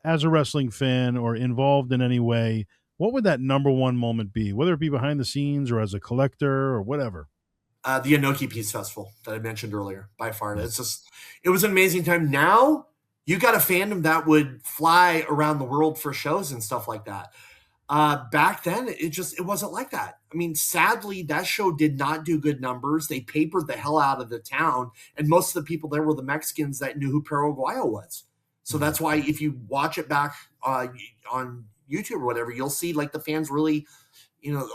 Speaker 1: as a wrestling fan or involved in any way, what would that number one moment be, whether it be behind the scenes or as a collector or whatever?
Speaker 2: The Inoki Peace Festival that I mentioned earlier, by far. It was an amazing time. Now you got a fandom that would fly around the world for shows and stuff like that. Back then, it wasn't like that. I mean, sadly, that show did not do good numbers. They papered the hell out of the town, and most of the people there were the Mexicans that knew who Perro Aguayo was. So that's why if you watch it back on YouTube or whatever, you'll see like the fans really,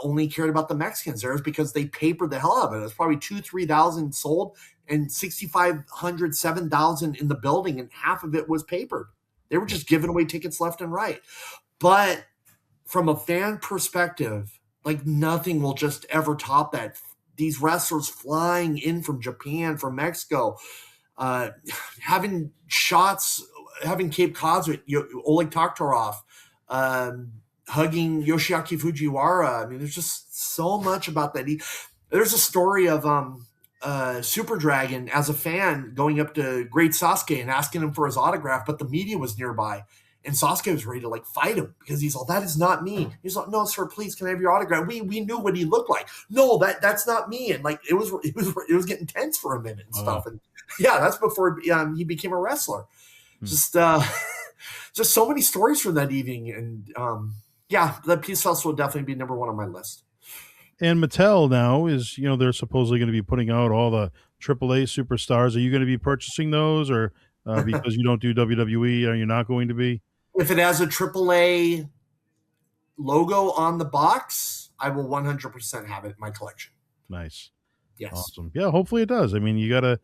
Speaker 2: only cared about the Mexicans. There was because they papered the hell out of it. It was probably 2,000-3,000 sold and 6,500, 7,000 in the building, and half of it was papered. They were just giving away tickets left and right. But from a fan perspective, like nothing will just ever top that. These wrestlers flying in from Japan, from Mexico, having shots, having Cape Cods with Oleg Taktarov, hugging Yoshiaki Fujiwara. I mean, there's just so much about that. There's a story of Super Dragon as a fan going up to Great Sasuke and asking him for his autograph, but the media was nearby. And Sasuke was ready to like fight him because he's like, that is not me. He's like, no, sir, please, can I have your autograph? We knew what he looked like. No, that's not me. And like it was getting tense for a minute and stuff. And yeah, that's before he became a wrestler. Just so many stories from that evening. And the Peace Festival would definitely be number one on my list.
Speaker 1: And Mattel now is, they're supposedly going to be putting out all the AAA superstars. Are you going to be purchasing those, or because you don't do WWE, are you not going to be?
Speaker 2: If it has a AAA logo on the box, I will 100% have it in my collection.
Speaker 1: Nice.
Speaker 2: Yes.
Speaker 1: Awesome. Yeah, hopefully it does. I mean, you gotta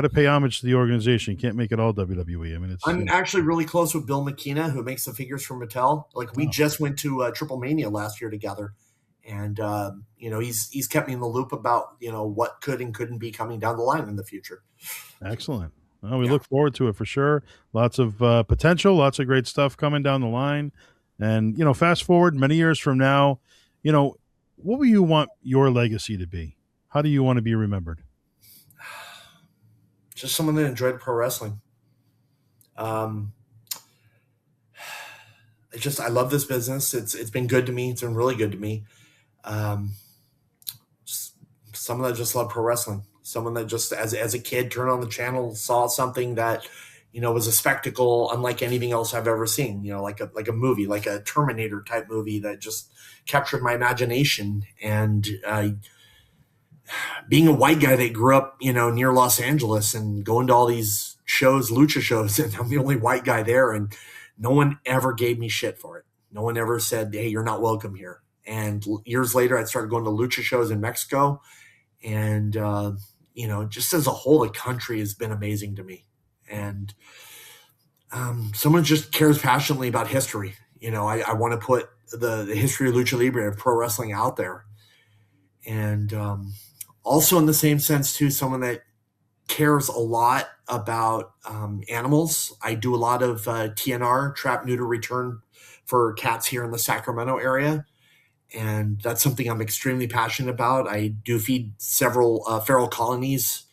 Speaker 1: pay homage to the organization. You can't make it all WWE. I mean,
Speaker 2: I'm actually really close with Bill McKenna, who makes the figures for Mattel. Like we just went to Triple Mania last year together, and he's kept me in the loop about what could and couldn't be coming down the line in the future.
Speaker 1: Excellent. Well, we look forward to it for sure. Lots of potential, lots of great stuff coming down the line. And, fast forward many years from now, what will you want your legacy to be? How do you want to be remembered?
Speaker 2: Just someone that enjoyed pro wrestling. I love this business. It's been good to me. It's been really good to me. Just someone that just loved pro wrestling. Someone that just, as a kid, turned on the channel, saw something that, was a spectacle unlike anything else I've ever seen. Like a movie, like a Terminator type movie that just captured my imagination. And being a white guy that grew up, near Los Angeles and going to all these shows, lucha shows, and I'm the only white guy there, and no one ever gave me shit for it. No one ever said, "Hey, you're not welcome here." And years later, I started going to lucha shows in Mexico, and just as a whole, the country has been amazing to me. And someone just cares passionately about history. I want to put the history of lucha libre and pro wrestling out there. And also in the same sense, too, someone that cares a lot about animals. I do a lot of TNR, trap, neuter, return for cats here in the Sacramento area. And that's something I'm extremely passionate about. I do feed several feral colonies.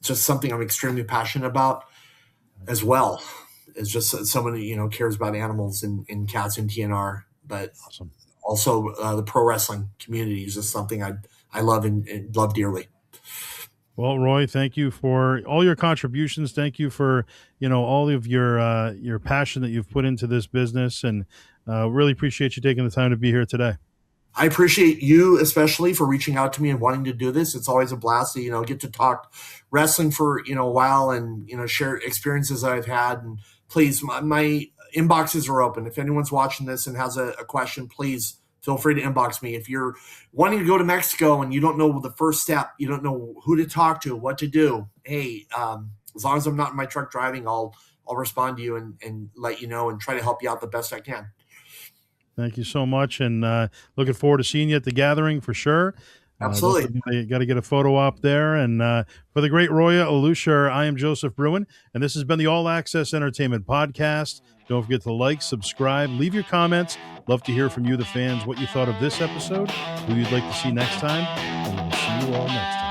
Speaker 2: Just something I'm extremely passionate about as well. It's just someone who, cares about animals and cats and TNR. But
Speaker 1: awesome. Also,
Speaker 2: the pro wrestling community is just something I love and love dearly.
Speaker 1: Well, Roy, thank you for all your contributions. Thank you for, all of your passion that you've put into this business, and really appreciate you taking the time to be here today.
Speaker 2: I appreciate you especially for reaching out to me and wanting to do this. It's always a blast to, get to talk wrestling for, a while and, share experiences I've had. And please, my inboxes are open. If anyone's watching this and has a question, please feel free to inbox me. If you're wanting to go to Mexico and you don't know the first step, you don't know who to talk to, what to do, hey, as long as I'm not in my truck driving, I'll respond to you and let you know and try to help you out the best I can.
Speaker 1: Thank you so much, and looking forward to seeing you at the gathering for sure.
Speaker 2: Absolutely.
Speaker 1: Got to get a photo op there. And for the great Roya Lucier, I am Joseph Bruen, and this has been the All Access Entertainment Podcast. Don't forget to like, subscribe, leave your comments. Love to hear from you, the fans, what you thought of this episode, who you'd like to see next time, and we will see you all next time.